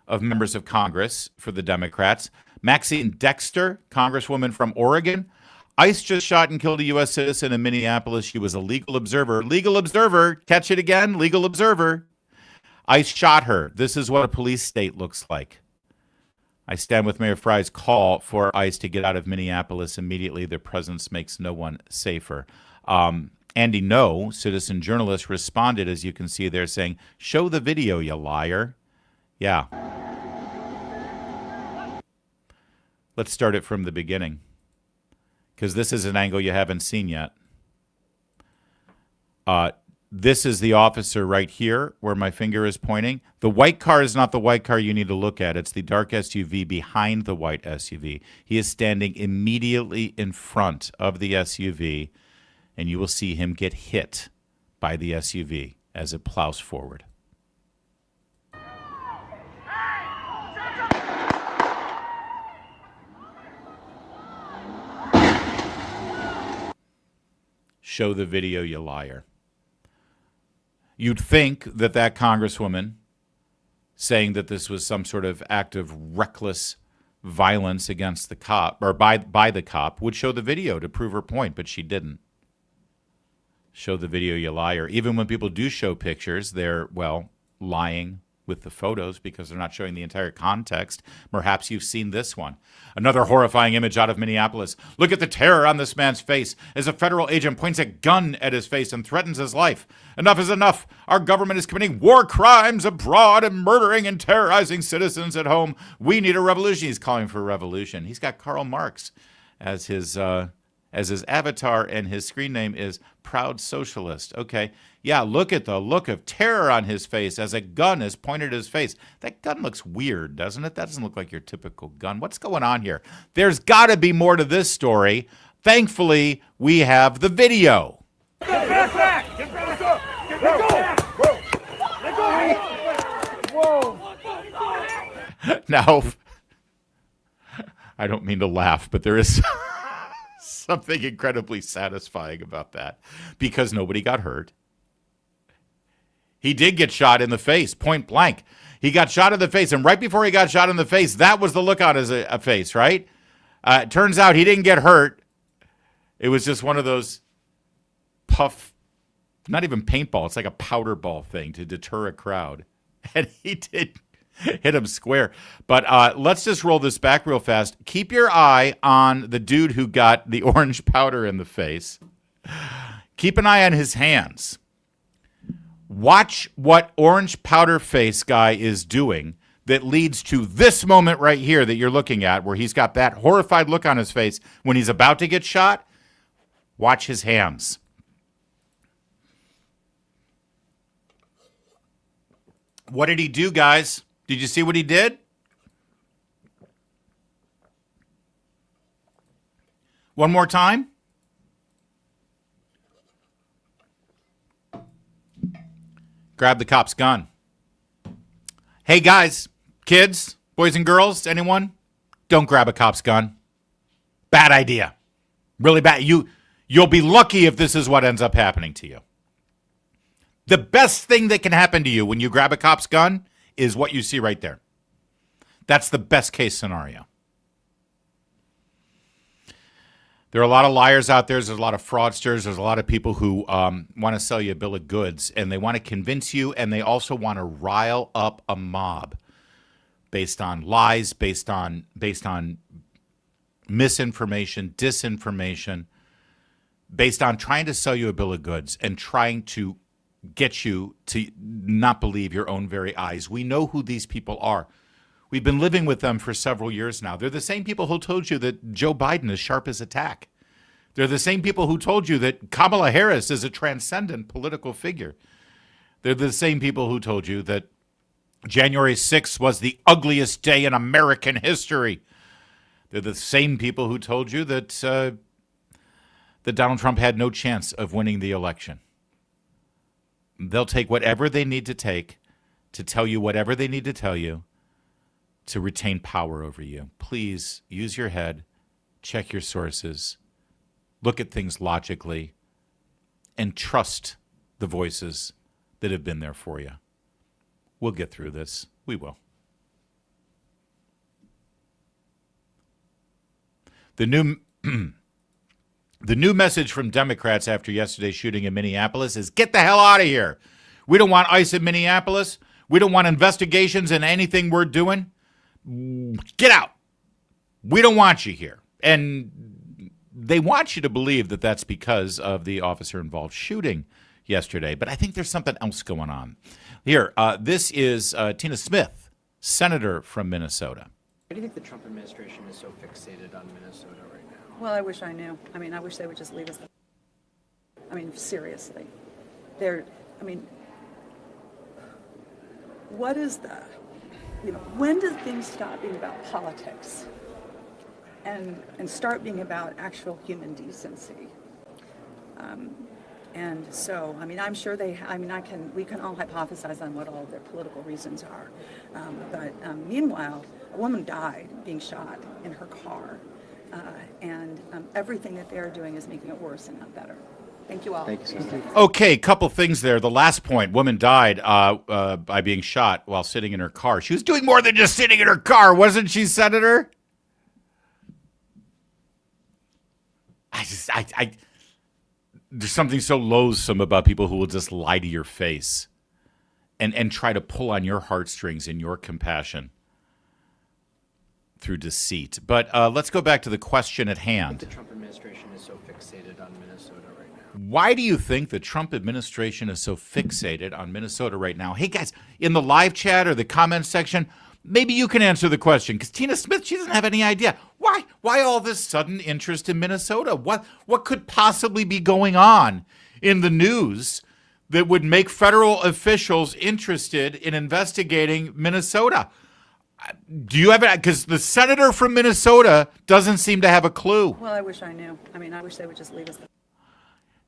of members of Congress for the Democrats. Maxine Dexter, Congresswoman from Oregon. ICE just shot and killed a U.S. citizen in Minneapolis. She was a legal observer. Legal observer. Catch it again. Legal observer. ICE shot her. This is what a police state looks like. I stand with Mayor Fry's call for ICE to get out of Minneapolis immediately. Their presence makes no one safer. Andy No, citizen journalist, responded, as you can see there, saying, show the video, you liar. Yeah. Let's start it from the beginning, because this is an angle you haven't seen yet. This is the officer right here where my finger is pointing. The white car is not the white car you need to look at. It's the dark SUV behind the white SUV. He is standing immediately in front of the SUV, and you will see him get hit by the SUV as it plows forward. Show the video, you liar. You'd think that that congresswoman saying that this was some sort of act of reckless violence against the cop or by the cop would show the video to prove her point, but she didn't. Show the video, you liar. Even when people do show pictures, they're, well, lying with the photos because they're not showing the entire context. Perhaps you've seen this one. Another horrifying image out of Minneapolis. Look at the terror on this man's face as a federal agent points a gun at his face and threatens his life. Enough is enough. Our government is committing war crimes abroad and murdering and terrorizing citizens at home. We need a revolution. He's calling for a revolution. He's got Karl Marx as his avatar, and his screen name is Proud Socialist. Okay, yeah, look at the look of terror on his face as a gun is pointed at his face. That gun looks weird, doesn't it? That doesn't look like your typical gun. What's going on here? There's got to be more to this story. Thankfully, we have the video. Get back! Get back! Get back! Let go! Whoa! Now, I don't mean to laugh, but there is something incredibly satisfying about that because nobody got hurt. He did get shot in the face, point blank. He got shot in the face, and right before he got shot in the face, that was the look on his face, right? It turns out he didn't get hurt. It was just one of those puff, not even paintball, it's like a powder ball thing to deter a crowd. And he did hit him square. But let's just roll this back real fast. Keep your eye on the dude who got the orange powder in the face. Keep an eye on his hands. Watch what orange powder face guy is doing that leads to this moment right here that you're looking at, where he's got that horrified look on his face when he's about to get shot. Watch his hands. What did he do, guys? Did you see what he did? One more time. Grab the cop's gun. Hey, guys, kids, boys and girls, anyone? Don't grab a cop's gun. Bad idea. Really bad. You You'll be lucky if this is what ends up happening to you. The best thing that can happen to you when you grab a cop's gun is what you see right there. That's the best case scenario. There are a lot of liars out there. There's a lot of fraudsters. There's a lot of people who want to sell you a bill of goods, and they want to convince you, and they also want to rile up a mob based on lies, based on misinformation, disinformation, based on trying to sell you a bill of goods and trying to get you to not believe your own very eyes. We know who these people are. We've been living with them for several years now. They're the same people who told you that Joe Biden is sharp as a tack. They're the same people who told you that Kamala Harris is a transcendent political figure. They're the same people who told you that January 6th was the ugliest day in American history. They're the same people who told you that that Donald Trump had no chance of winning the election. They'll take whatever they need to take to tell you whatever they need to tell you to retain power over you. Please use your head, check your sources, look at things logically, and trust the voices that have been there for you. We'll get through this. We will. The new message from Democrats after yesterday's shooting in Minneapolis is get the hell out of here. We don't want ICE in Minneapolis. We don't want investigations in anything we're doing. Get out. We don't want you here. And they want you to believe that that's because of the officer-involved shooting yesterday. But I think there's something else going on. Here, this is Tina Smith, senator from Minnesota. Why do you think the Trump administration is so fixated on Minnesota right now? Well, I wish I knew. I mean, I wish they would just leave us. I mean, seriously. What is the, when do things stop being about politics and start being about actual human decency? And so, I mean, I'm sure we can all hypothesize on what all their political reasons are. But meanwhile, a woman died being shot in her car. And everything that they're doing is making it worse and not better. Thank you all. Thank you, Senator. Okay, couple things there. The last point, woman died by being shot while sitting in her car. She was doing more than just sitting in her car, wasn't she, Senator? There's something so loathsome about people who will just lie to your face and try to pull on your heartstrings and your compassion through deceit. But let's go back to the question at hand. The Trump administration is so fixated on Minnesota right now. Why do you think the Trump administration is so fixated on Minnesota right now? Hey, guys, in the live chat or the comments section, maybe you can answer the question, because Tina Smith, she doesn't have any idea. Why all this sudden interest in Minnesota? What could possibly be going on in the news that would make federal officials interested in investigating Minnesota? Do you have it? Because the senator from Minnesota doesn't seem to have a clue. Well, I wish I knew. I mean, I wish they would just leave us.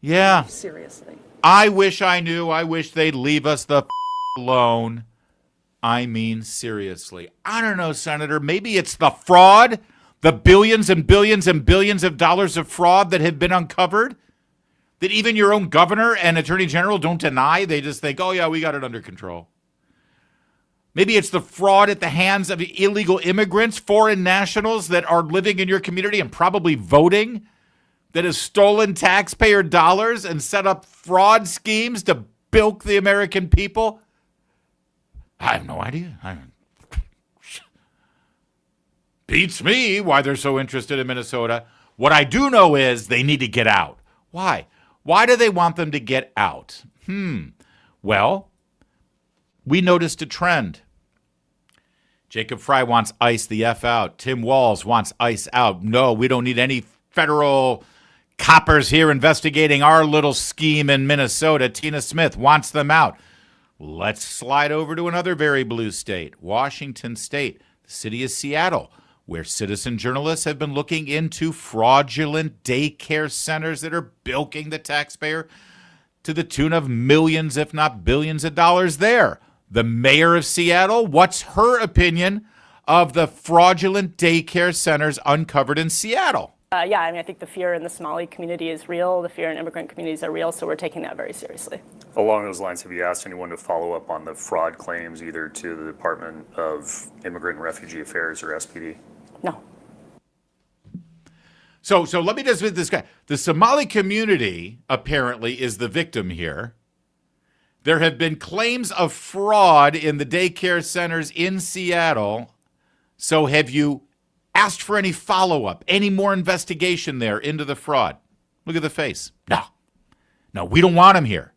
Yeah. Seriously. I wish I knew. I wish they'd leave us the alone. I mean, seriously. I don't know, Senator. Maybe it's the fraud, the billions and billions and billions of dollars of fraud that have been uncovered, that even your own governor and attorney general don't deny. They just think, oh, yeah, we got it under control. Maybe it's the fraud at the hands of illegal immigrants, foreign nationals that are living in your community and probably voting, that has stolen taxpayer dollars and set up fraud schemes to bilk the American people. I have no idea. Beats me why they're so interested in Minnesota. What I do know is they need to get out. Why? Why do they want them to get out? Well, we noticed a trend. Jacob Fry wants ICE the F out. Tim Walz wants ICE out. No, we don't need any federal coppers here investigating our little scheme in Minnesota. Tina Smith wants them out. Let's slide over to another very blue state, Washington State, the city of Seattle, where citizen journalists have been looking into fraudulent daycare centers that are bilking the taxpayer to the tune of millions, if not billions of dollars there. The mayor of Seattle, what's her opinion of the fraudulent daycare centers uncovered in Seattle? Yeah, I mean, I think the fear in the Somali community is real. The fear in immigrant communities are real, so we're taking that very seriously. Along those lines, have you asked anyone to follow up on the fraud claims, either to the Department of Immigrant and Refugee Affairs or SPD? No. So let me just with this guy. The Somali community apparently is the victim here. There have been claims of fraud in the daycare centers in Seattle. So have you asked for any follow-up, any more investigation there into the fraud? Look at the face. No, we don't want him here.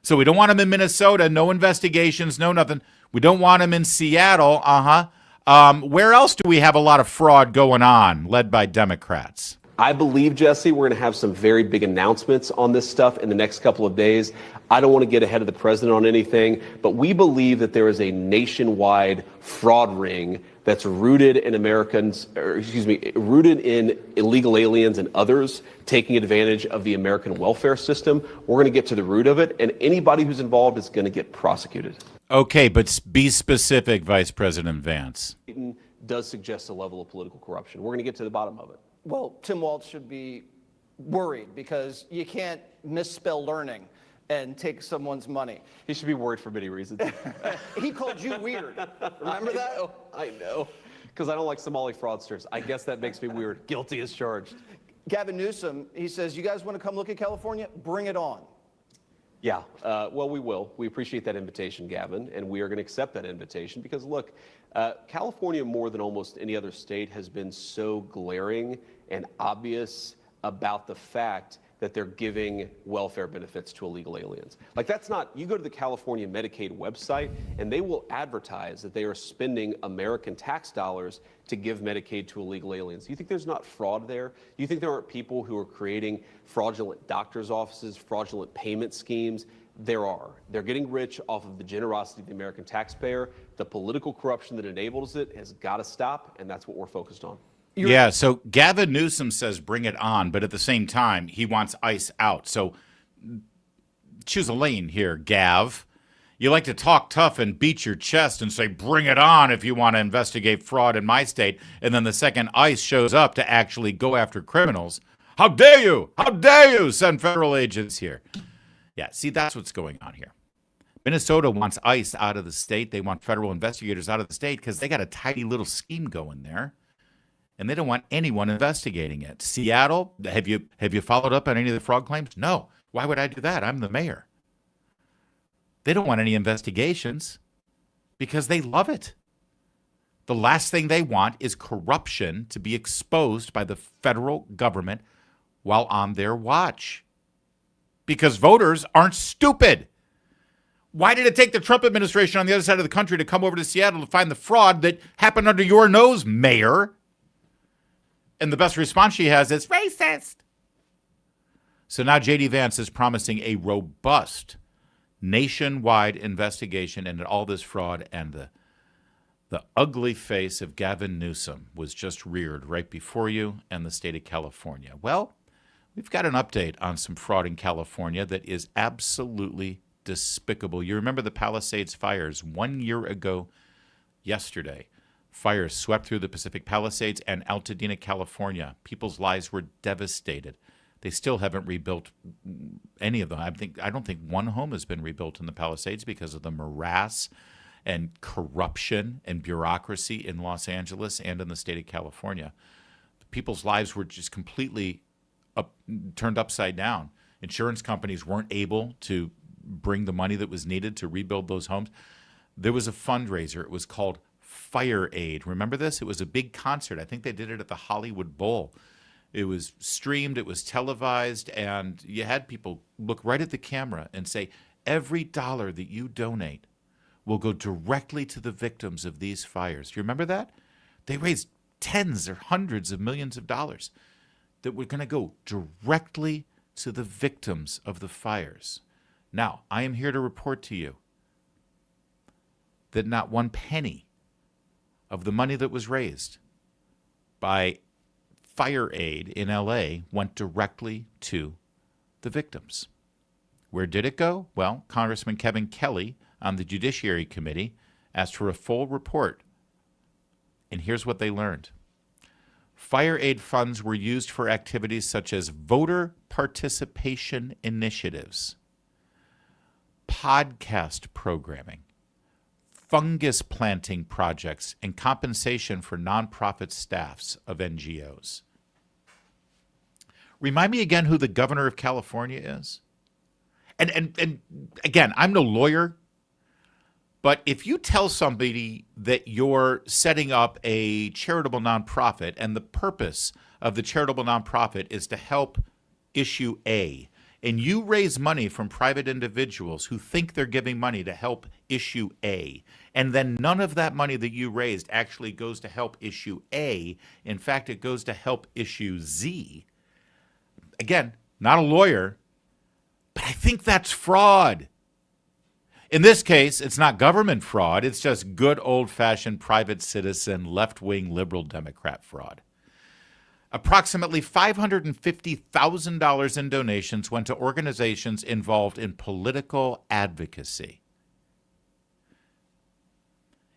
So we don't want him in Minnesota. No investigations, no nothing. We don't want him in Seattle. Where else do we have a lot of fraud going on, led by Democrats? I believe, Jesse, we're going to have some very big announcements on this stuff in the next couple of days. I don't want to get ahead of the president on anything, but we believe that there is a nationwide fraud ring that's rooted in rooted in illegal aliens and others taking advantage of the American welfare system. We're going to get to the root of it, and anybody who's involved is going to get prosecuted. Okay, but be specific, Vice President Vance. Does suggest a level of political corruption. We're going to get to the bottom of it. Well, Tim Walz should be worried because you can't misspell learning and take someone's money. He should be worried for many reasons. He called you weird. Remember that? I know. Because I don't like Somali fraudsters. I guess that makes me weird. Guilty as charged. Gavin Newsom, he says, you guys want to come look at California? Bring it on. Yeah, well, we will. We appreciate that invitation, Gavin, and we are going to accept that invitation because, look, California, more than almost any other state, has been so glaring and obvious about the fact that they're giving welfare benefits to illegal aliens. Like, that's not, you go to the California Medicaid website and they will advertise that they are spending American tax dollars to give Medicaid to illegal aliens. Do you think there's not fraud there? Do you think there aren't people who are creating fraudulent doctor's offices, fraudulent payment schemes? There are. They're getting rich off of the generosity of the American taxpayer. The political corruption that enables it has got to stop, and that's what we're focused on. Yeah, so Gavin Newsom says bring it on, but at the same time, he wants ICE out. So choose a lane here, Gav. You like to talk tough and beat your chest and say bring it on if you want to investigate fraud in my state, and then the second ICE shows up to actually go after criminals, how dare you? How dare you send federal agents here? Yeah, see, that's what's going on here. Minnesota wants ICE out of the state. They want federal investigators out of the state because they got a tidy little scheme going there. And they don't want anyone investigating it. Seattle, have you followed up on any of the fraud claims? No. Why would I do that? I'm the mayor. They don't want any investigations because they love it. The last thing they want is corruption to be exposed by the federal government while on their watch. Because voters aren't stupid. Why did it take the Trump administration on the other side of the country to come over to Seattle to find the fraud that happened under your nose, Mayor? And the best response she has is racist. So now J.D. Vance is promising a robust nationwide investigation into all this fraud, and the ugly face of Gavin Newsom was just reared right before you and the state of California. Well, we've got an update on some fraud in California that is absolutely despicable. You remember the Palisades fires 1 year ago yesterday. Fires swept through the Pacific Palisades and Altadena, California. People's lives were devastated. They still haven't rebuilt any of them. I don't think one home has been rebuilt in the Palisades because of the morass and corruption and bureaucracy in Los Angeles and in the state of California. People's lives were just completely turned upside down. Insurance companies weren't able to bring the money that was needed to rebuild those homes. There was a fundraiser. It was called Fire Aid. Remember this? It was a big concert. I think they did it at the Hollywood Bowl. It was streamed, it was televised, and you had people look right at the camera and say, every dollar that you donate will go directly to the victims of these fires. Do you remember that? They raised tens or hundreds of millions of dollars that were going to go directly to the victims of the fires. Now, I am here to report to you that not one penny of the money that was raised by Fire Aid in L.A. went directly to the victims. Where did it go? Well, Congressman Kevin Kelly on the Judiciary Committee asked for a full report. And here's what they learned. Fire aid funds were used for activities such as voter participation initiatives, podcast programming, fungus planting projects, and compensation for nonprofit staffs of NGOs. Remind me again who the governor of California is? And again, I'm no lawyer, but if you tell somebody that you're setting up a charitable nonprofit and the purpose of the charitable nonprofit is to help issue A, and you raise money from private individuals who think they're giving money to help issue A, and then none of that money that you raised actually goes to help issue A, in fact, it goes to help issue Z. Again, not a lawyer, but I think that's fraud. In this case, it's not government fraud. It's just good old-fashioned private citizen, left-wing liberal Democrat fraud. Approximately $550,000 in donations went to organizations involved in political advocacy.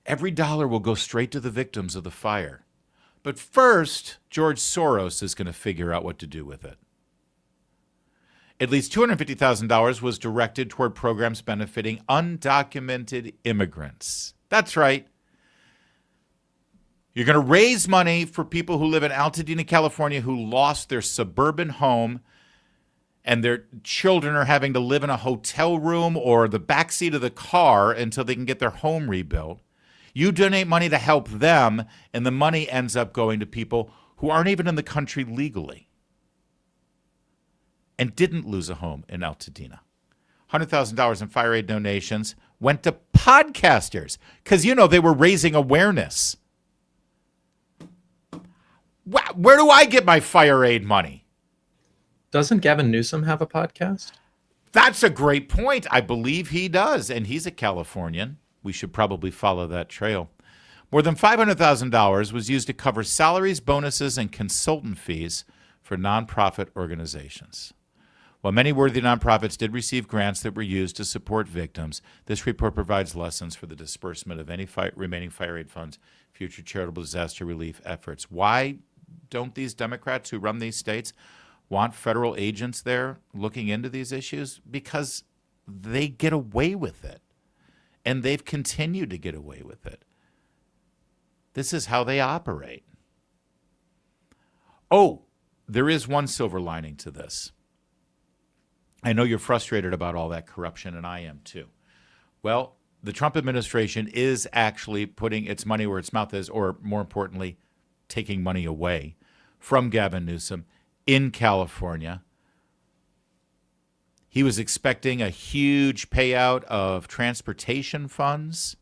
Every dollar will go straight to the victims of the fire. But first, George Soros is going to figure out what to do with it. At least $250,000 was directed toward programs benefiting undocumented immigrants. That's right. You're going to raise money for people who live in Altadena, California, who lost their suburban home and their children are having to live in a hotel room or the backseat of the car until they can get their home rebuilt. You donate money to help them, and the money ends up going to people who aren't even in the country legally and didn't lose a home in Altadena. $100,000 in fire aid donations went to podcasters because, they were raising awareness. Where do I get my fire aid money? Doesn't Gavin Newsom have a podcast? That's a great point. I believe he does, and he's a Californian. We should probably follow that trail. More than $500,000 was used to cover salaries, bonuses, and consultant fees for nonprofit organizations. While many worthy nonprofits did receive grants that were used to support victims, this report provides lessons for the disbursement of any remaining fire aid funds, future charitable disaster relief efforts. Why don't these Democrats who run these states want federal agents there looking into these issues? Because they get away with it, and they've continued to get away with it. This is how they operate. Oh, there is one silver lining to this. I know you're frustrated about all that corruption, and I am too. Well, the Trump administration is actually putting its money where its mouth is, or more importantly, taking money away from Gavin Newsom in California. He was expecting a huge payout of transportation funds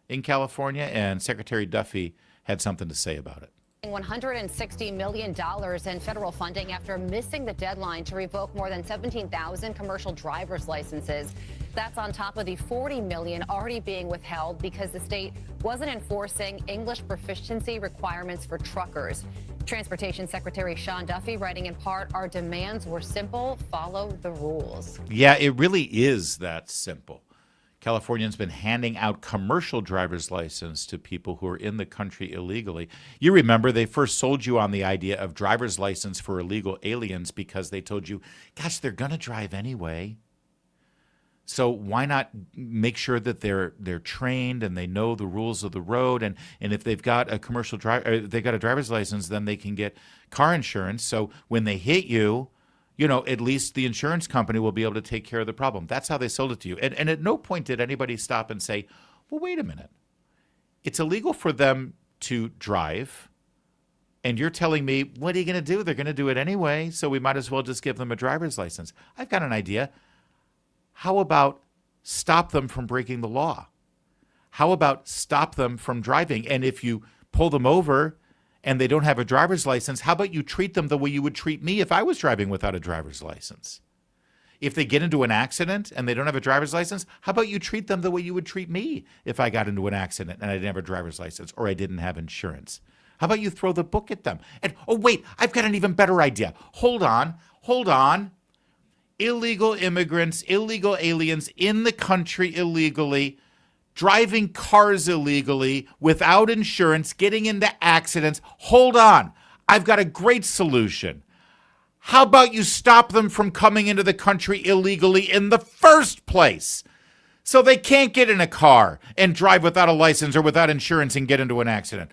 in California, and Secretary Duffy had something to say about it. $160 million in federal funding after missing the deadline to revoke more than 17,000 commercial driver's licenses. That's on top of the $40 million already being withheld because the state wasn't enforcing English proficiency requirements for truckers. Transportation Secretary Sean Duffy writing in part, our demands were simple, follow the rules. Yeah, it really is that simple. California's been handing out commercial driver's license to people who are in the country illegally. You remember they first sold you on the idea of driver's license for illegal aliens because they told you, gosh, they're going to drive anyway. So why not make sure that they're trained and they know the rules of the road, and if they've got a commercial they've got a driver's license, then they can get car insurance. So when they hit you, at least the insurance company will be able to take care of the problem. That's how they sold it to you. And at no point did anybody stop and say, well, wait a minute. It's illegal for them to drive, and you're telling me, what are you going to do? They're going to do it anyway, so we might as well just give them a driver's license. I've got an idea. How about stop them from breaking the law? How about stop them from driving? And if you pull them over and they don't have a driver's license, how about you treat them the way you would treat me if I was driving without a driver's license? If they get into an accident and they don't have a driver's license, how about you treat them the way you would treat me if I got into an accident and I didn't have a driver's license or I didn't have insurance? How about you throw the book at them? And, oh, wait, I've got an even better idea. Hold on. Illegal immigrants, illegal aliens in the country illegally, driving cars illegally, without insurance, getting into accidents. Hold on. I've got a great solution. How about you stop them from coming into the country illegally in the first place? So they can't get in a car and drive without a license or without insurance and get into an accident.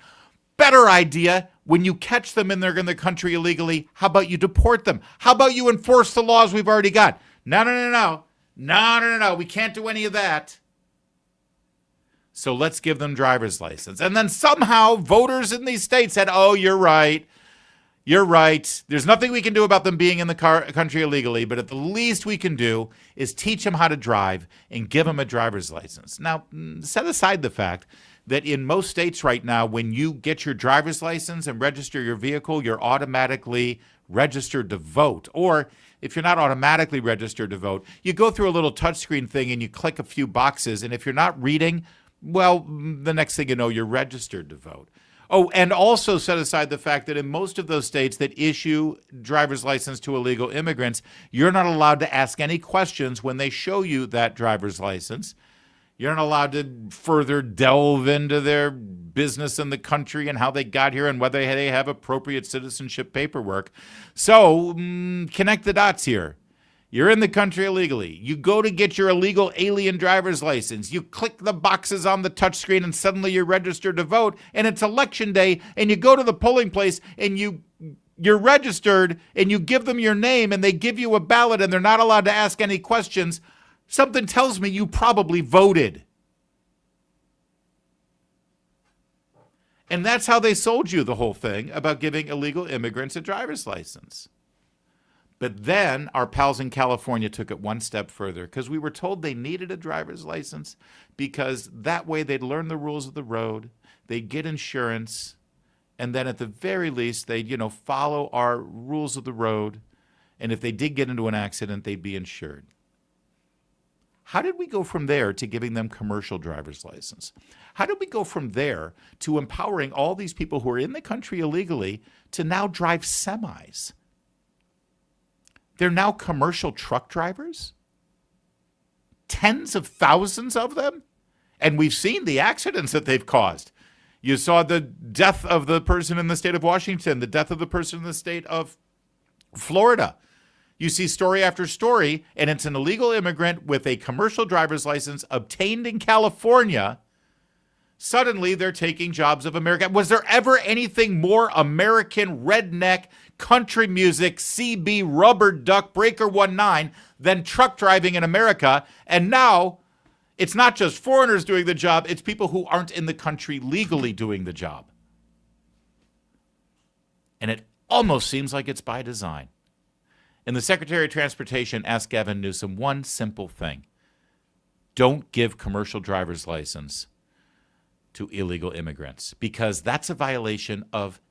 Better idea, when you catch them and they're in the country illegally, how about you deport them? How about you enforce the laws we've already got? No. We can't do any of that. So let's give them driver's license. And then somehow voters in these states said, oh, you're right. You're right. There's nothing we can do about them being in the country illegally, but at the least we can do is teach them how to drive and give them a driver's license. Now, set aside the fact that in most states right now, when you get your driver's license and register your vehicle, you're automatically registered to vote. Or if you're not automatically registered to vote, you go through a little touchscreen thing and you click a few boxes. And if you're not reading, well, the next thing you know, you're registered to vote. Oh, and also set aside the fact that in most of those states that issue driver's license to illegal immigrants, you're not allowed to ask any questions when they show you that driver's license. You're not allowed to further delve into their business in the country and how they got here and whether they have appropriate citizenship paperwork. So connect the dots here. You're in the country illegally. You go to get your illegal alien driver's license. You click the boxes on the touchscreen and suddenly you're registered to vote. And it's election day and you go to the polling place and you're registered and you give them your name and they give you a ballot and they're not allowed to ask any questions. Something tells me you probably voted. And that's how they sold you the whole thing about giving illegal immigrants a driver's license. But then our pals in California took it one step further because we were told they needed a driver's license because that way they'd learn the rules of the road, they'd get insurance, and then at the very least they'd, follow our rules of the road. And if they did get into an accident, they'd be insured. How did we go from there to giving them commercial driver's license? How did we go from there to empowering all these people who are in the country illegally to now drive semis? They're now commercial truck drivers? Tens of thousands of them? And we've seen the accidents that they've caused. You saw the death of the person in the state of Washington, the death of the person in the state of Florida. You see story after story, and it's an illegal immigrant with a commercial driver's license obtained in California. Suddenly, they're taking jobs of America. Was there ever anything more American redneck country music, CB, rubber duck, breaker 19 than truck driving in America? And now it's not just foreigners doing the job, it's people who aren't in the country legally doing the job. And it almost seems like it's by design. And the Secretary of Transportation asked Gavin Newsom one simple thing. Don't give commercial driver's license to illegal immigrants because that's a violation of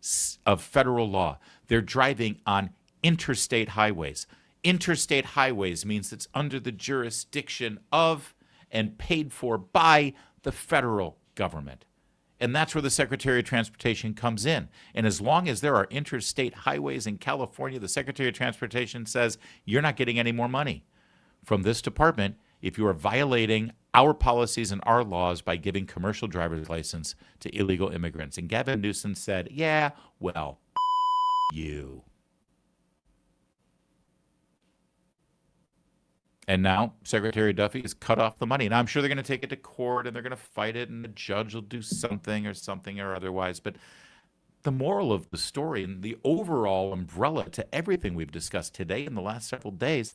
federal law. They're driving on interstate highways. Interstate highways means it's under the jurisdiction of and paid for by the federal government. And that's where the Secretary of Transportation comes in. And as long as there are interstate highways in California, the Secretary of Transportation says you're not getting any more money from this department if you are violating our policies and our laws by giving commercial driver's license to illegal immigrants. And Gavin Newsom said, yeah, well, you. And now Secretary Duffy has cut off the money. And I'm sure they're going to take it to court and they're going to fight it and the judge will do something or otherwise. But the moral of the story and the overall umbrella to everything we've discussed today in the last several days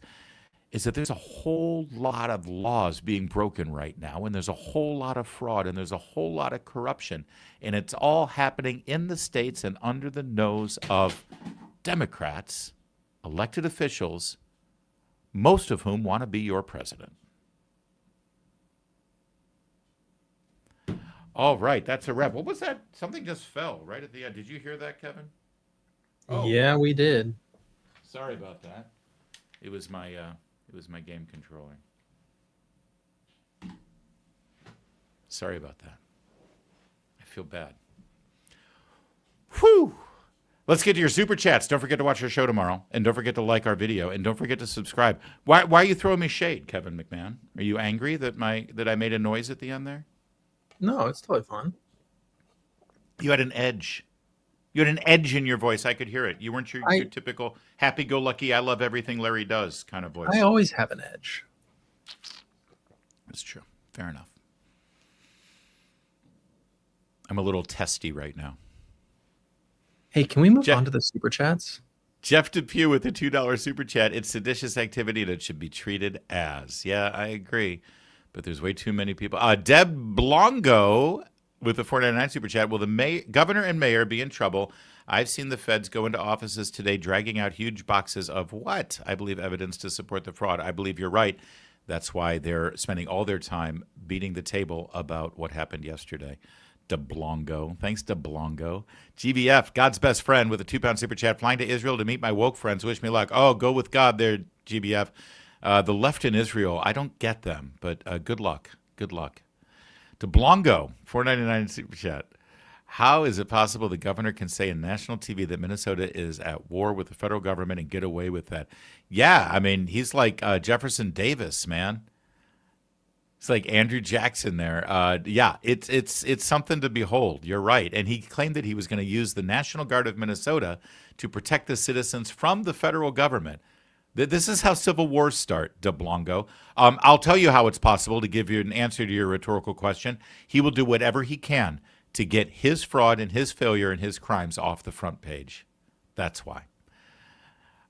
is that there's a whole lot of laws being broken right now, and there's a whole lot of fraud, and there's a whole lot of corruption, and it's all happening in the states and under the nose of Democrats, elected officials, most of whom want to be your president. All right, that's a wrap. What was that? Something just fell right at the end. Did you hear that, Kevin? Oh. Yeah, we did. Sorry about that. It was my game controller. Sorry about that. I feel bad. Whew. Let's get to your super chats. Don't forget to watch our show tomorrow, and don't forget to like our video, and don't forget to subscribe. Why are you throwing me shade, Kevin McMahon? Are you angry that I made a noise at the end there? No, it's totally fun. You had an edge. You had an edge in your voice. I could hear it. You weren't your typical happy-go-lucky, I love everything Larry does kind of voice. I always have an edge. That's true. Fair enough. I'm a little testy right now. Hey, can we move on to the super chats? Jeff Depew with a $2 super chat. It's seditious activity that should be treated as. Yeah, I agree. But there's way too many people. Deb Blongo with the $4.99 super chat. Will the governor and mayor be in trouble? I've seen the feds go into offices today dragging out huge boxes of what? I believe evidence to support the fraud. I believe you're right. That's why they're spending all their time beating the table about what happened yesterday. DeBlongo. Thanks, DeBlongo. GBF, God's best friend, with a £2 super chat. Flying to Israel to meet my woke friends. Wish me luck. Oh, go with God there, GBF. The left in Israel, I don't get them, but good luck. Good luck. DeBlongo, $4.99 super chat. How is it possible the governor can say on national TV that Minnesota is at war with the federal government and get away with that? Yeah, I mean, he's like Jefferson Davis, man. It's like Andrew Jackson there. Yeah, it's something to behold. You're right. And he claimed that he was going to use the National Guard of Minnesota to protect the citizens from the federal government. This is how civil wars start, DeBlongo. I'll tell you how it's possible, to give you an answer to your rhetorical question. He will do whatever he can to get his fraud and his failure and his crimes off the front page. That's why.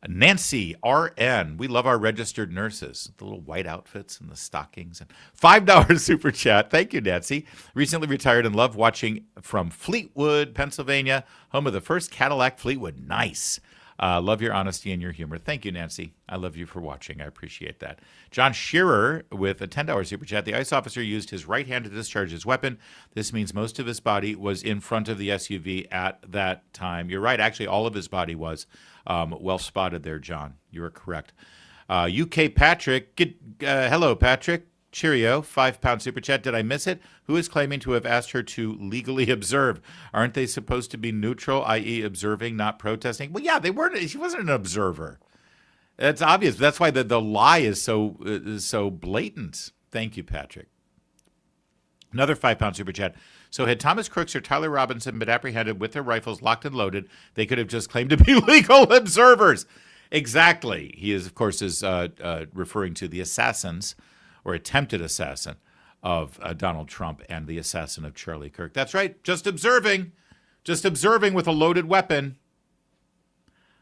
Nancy RN, we love our registered nurses, the little white outfits and the stockings. And $5 super chat. Thank you, Nancy. Recently retired and love watching from Fleetwood, Pennsylvania, home of the first Cadillac Fleetwood. Nice. Love your honesty and your humor. Thank you, Nancy. I love you for watching. I appreciate that. John Shearer with a $10 super chat. The ICE officer used his right hand to discharge his weapon. This means most of his body was in front of the SUV at that time. You're right. Actually, all of his body was. Well spotted there, John. You are correct. UK Patrick. Hello, Patrick. Cheerio. £5 super chat. Did I miss it? Who is claiming to have asked her to legally observe? Aren't they supposed to be neutral, i.e. observing, not protesting? Well, yeah, they weren't. She wasn't an observer. That's obvious. That's why the lie is so blatant. Thank you, Patrick. Another £5 super chat. So had Thomas Crooks or Tyler Robinson been apprehended with their rifles locked and loaded, they could have just claimed to be legal observers. Exactly. He is, of course, referring to the assassins or attempted assassin of Donald Trump and the assassin of Charlie Kirk. That's right. Just observing with a loaded weapon.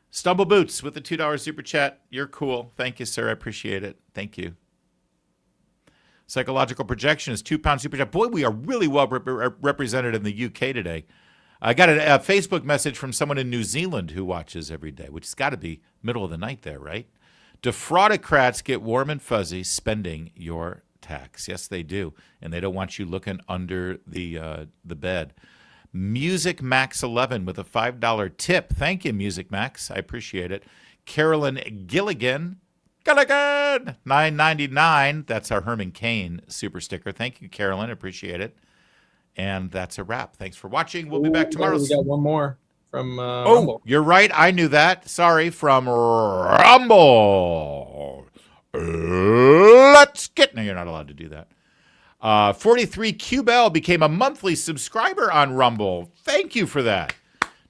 Stumble Boots with the $2 super chat. You're cool. Thank you, sir. I appreciate it. Thank you. Psychological Projection is £2 super chat. Boy, we are really well represented in the UK today. I got a Facebook message from someone in New Zealand who watches every day, which has got to be middle of the night there, right? Defraudocrats get warm and fuzzy spending your tax. Yes, they do. And they don't want you looking under the bed. Music Max 11 with a $5 tip. Thank you, Music Max. I appreciate it. Carolyn Gilligan, $9.99. That's our Herman Cain super sticker. Thank you, Carolyn. Appreciate it. And that's a wrap. Thanks for watching. We'll be back tomorrow. We got one more from Rumble. You're right. I knew that. Sorry, from Rumble. Let's get... No, you're not allowed to do that. 43 QBell became a monthly subscriber on Rumble. Thank you for that.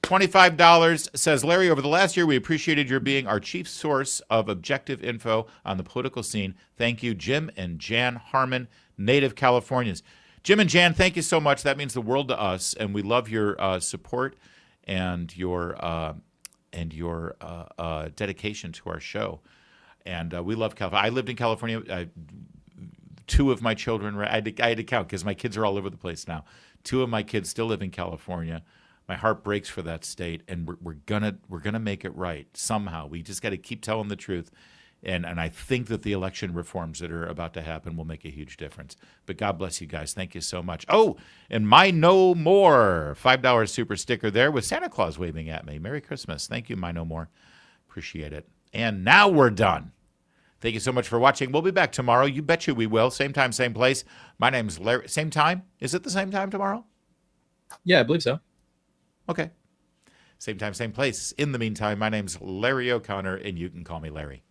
$25 says, Larry, over the last year, we appreciated your being our chief source of objective info on the political scene. Thank you, Jim and Jan Harmon, native Californians. Jim and Jan, thank you so much. That means the world to us, and we love your support and your dedication to our show. And we love California. I lived in California. Two of my children, I had to count because my kids are all over the place now. Two of my kids still live in California. My heart breaks for that state, and we're gonna make it right somehow. We just got to keep telling the truth, and I think that the election reforms that are about to happen will make a huge difference. But God bless you guys. Thank you so much. Oh, and my No More $5 super sticker there with Santa Claus waving at me. Merry Christmas. Thank you, my No More. Appreciate it. And now we're done. Thank you so much for watching. We'll be back tomorrow. You betcha we will. Same time, same place. My name's Larry. Same time? Is it the same time tomorrow? Yeah, I believe so. Okay. Same time, same place. In the meantime, my name's Larry O'Connor, and you can call me Larry.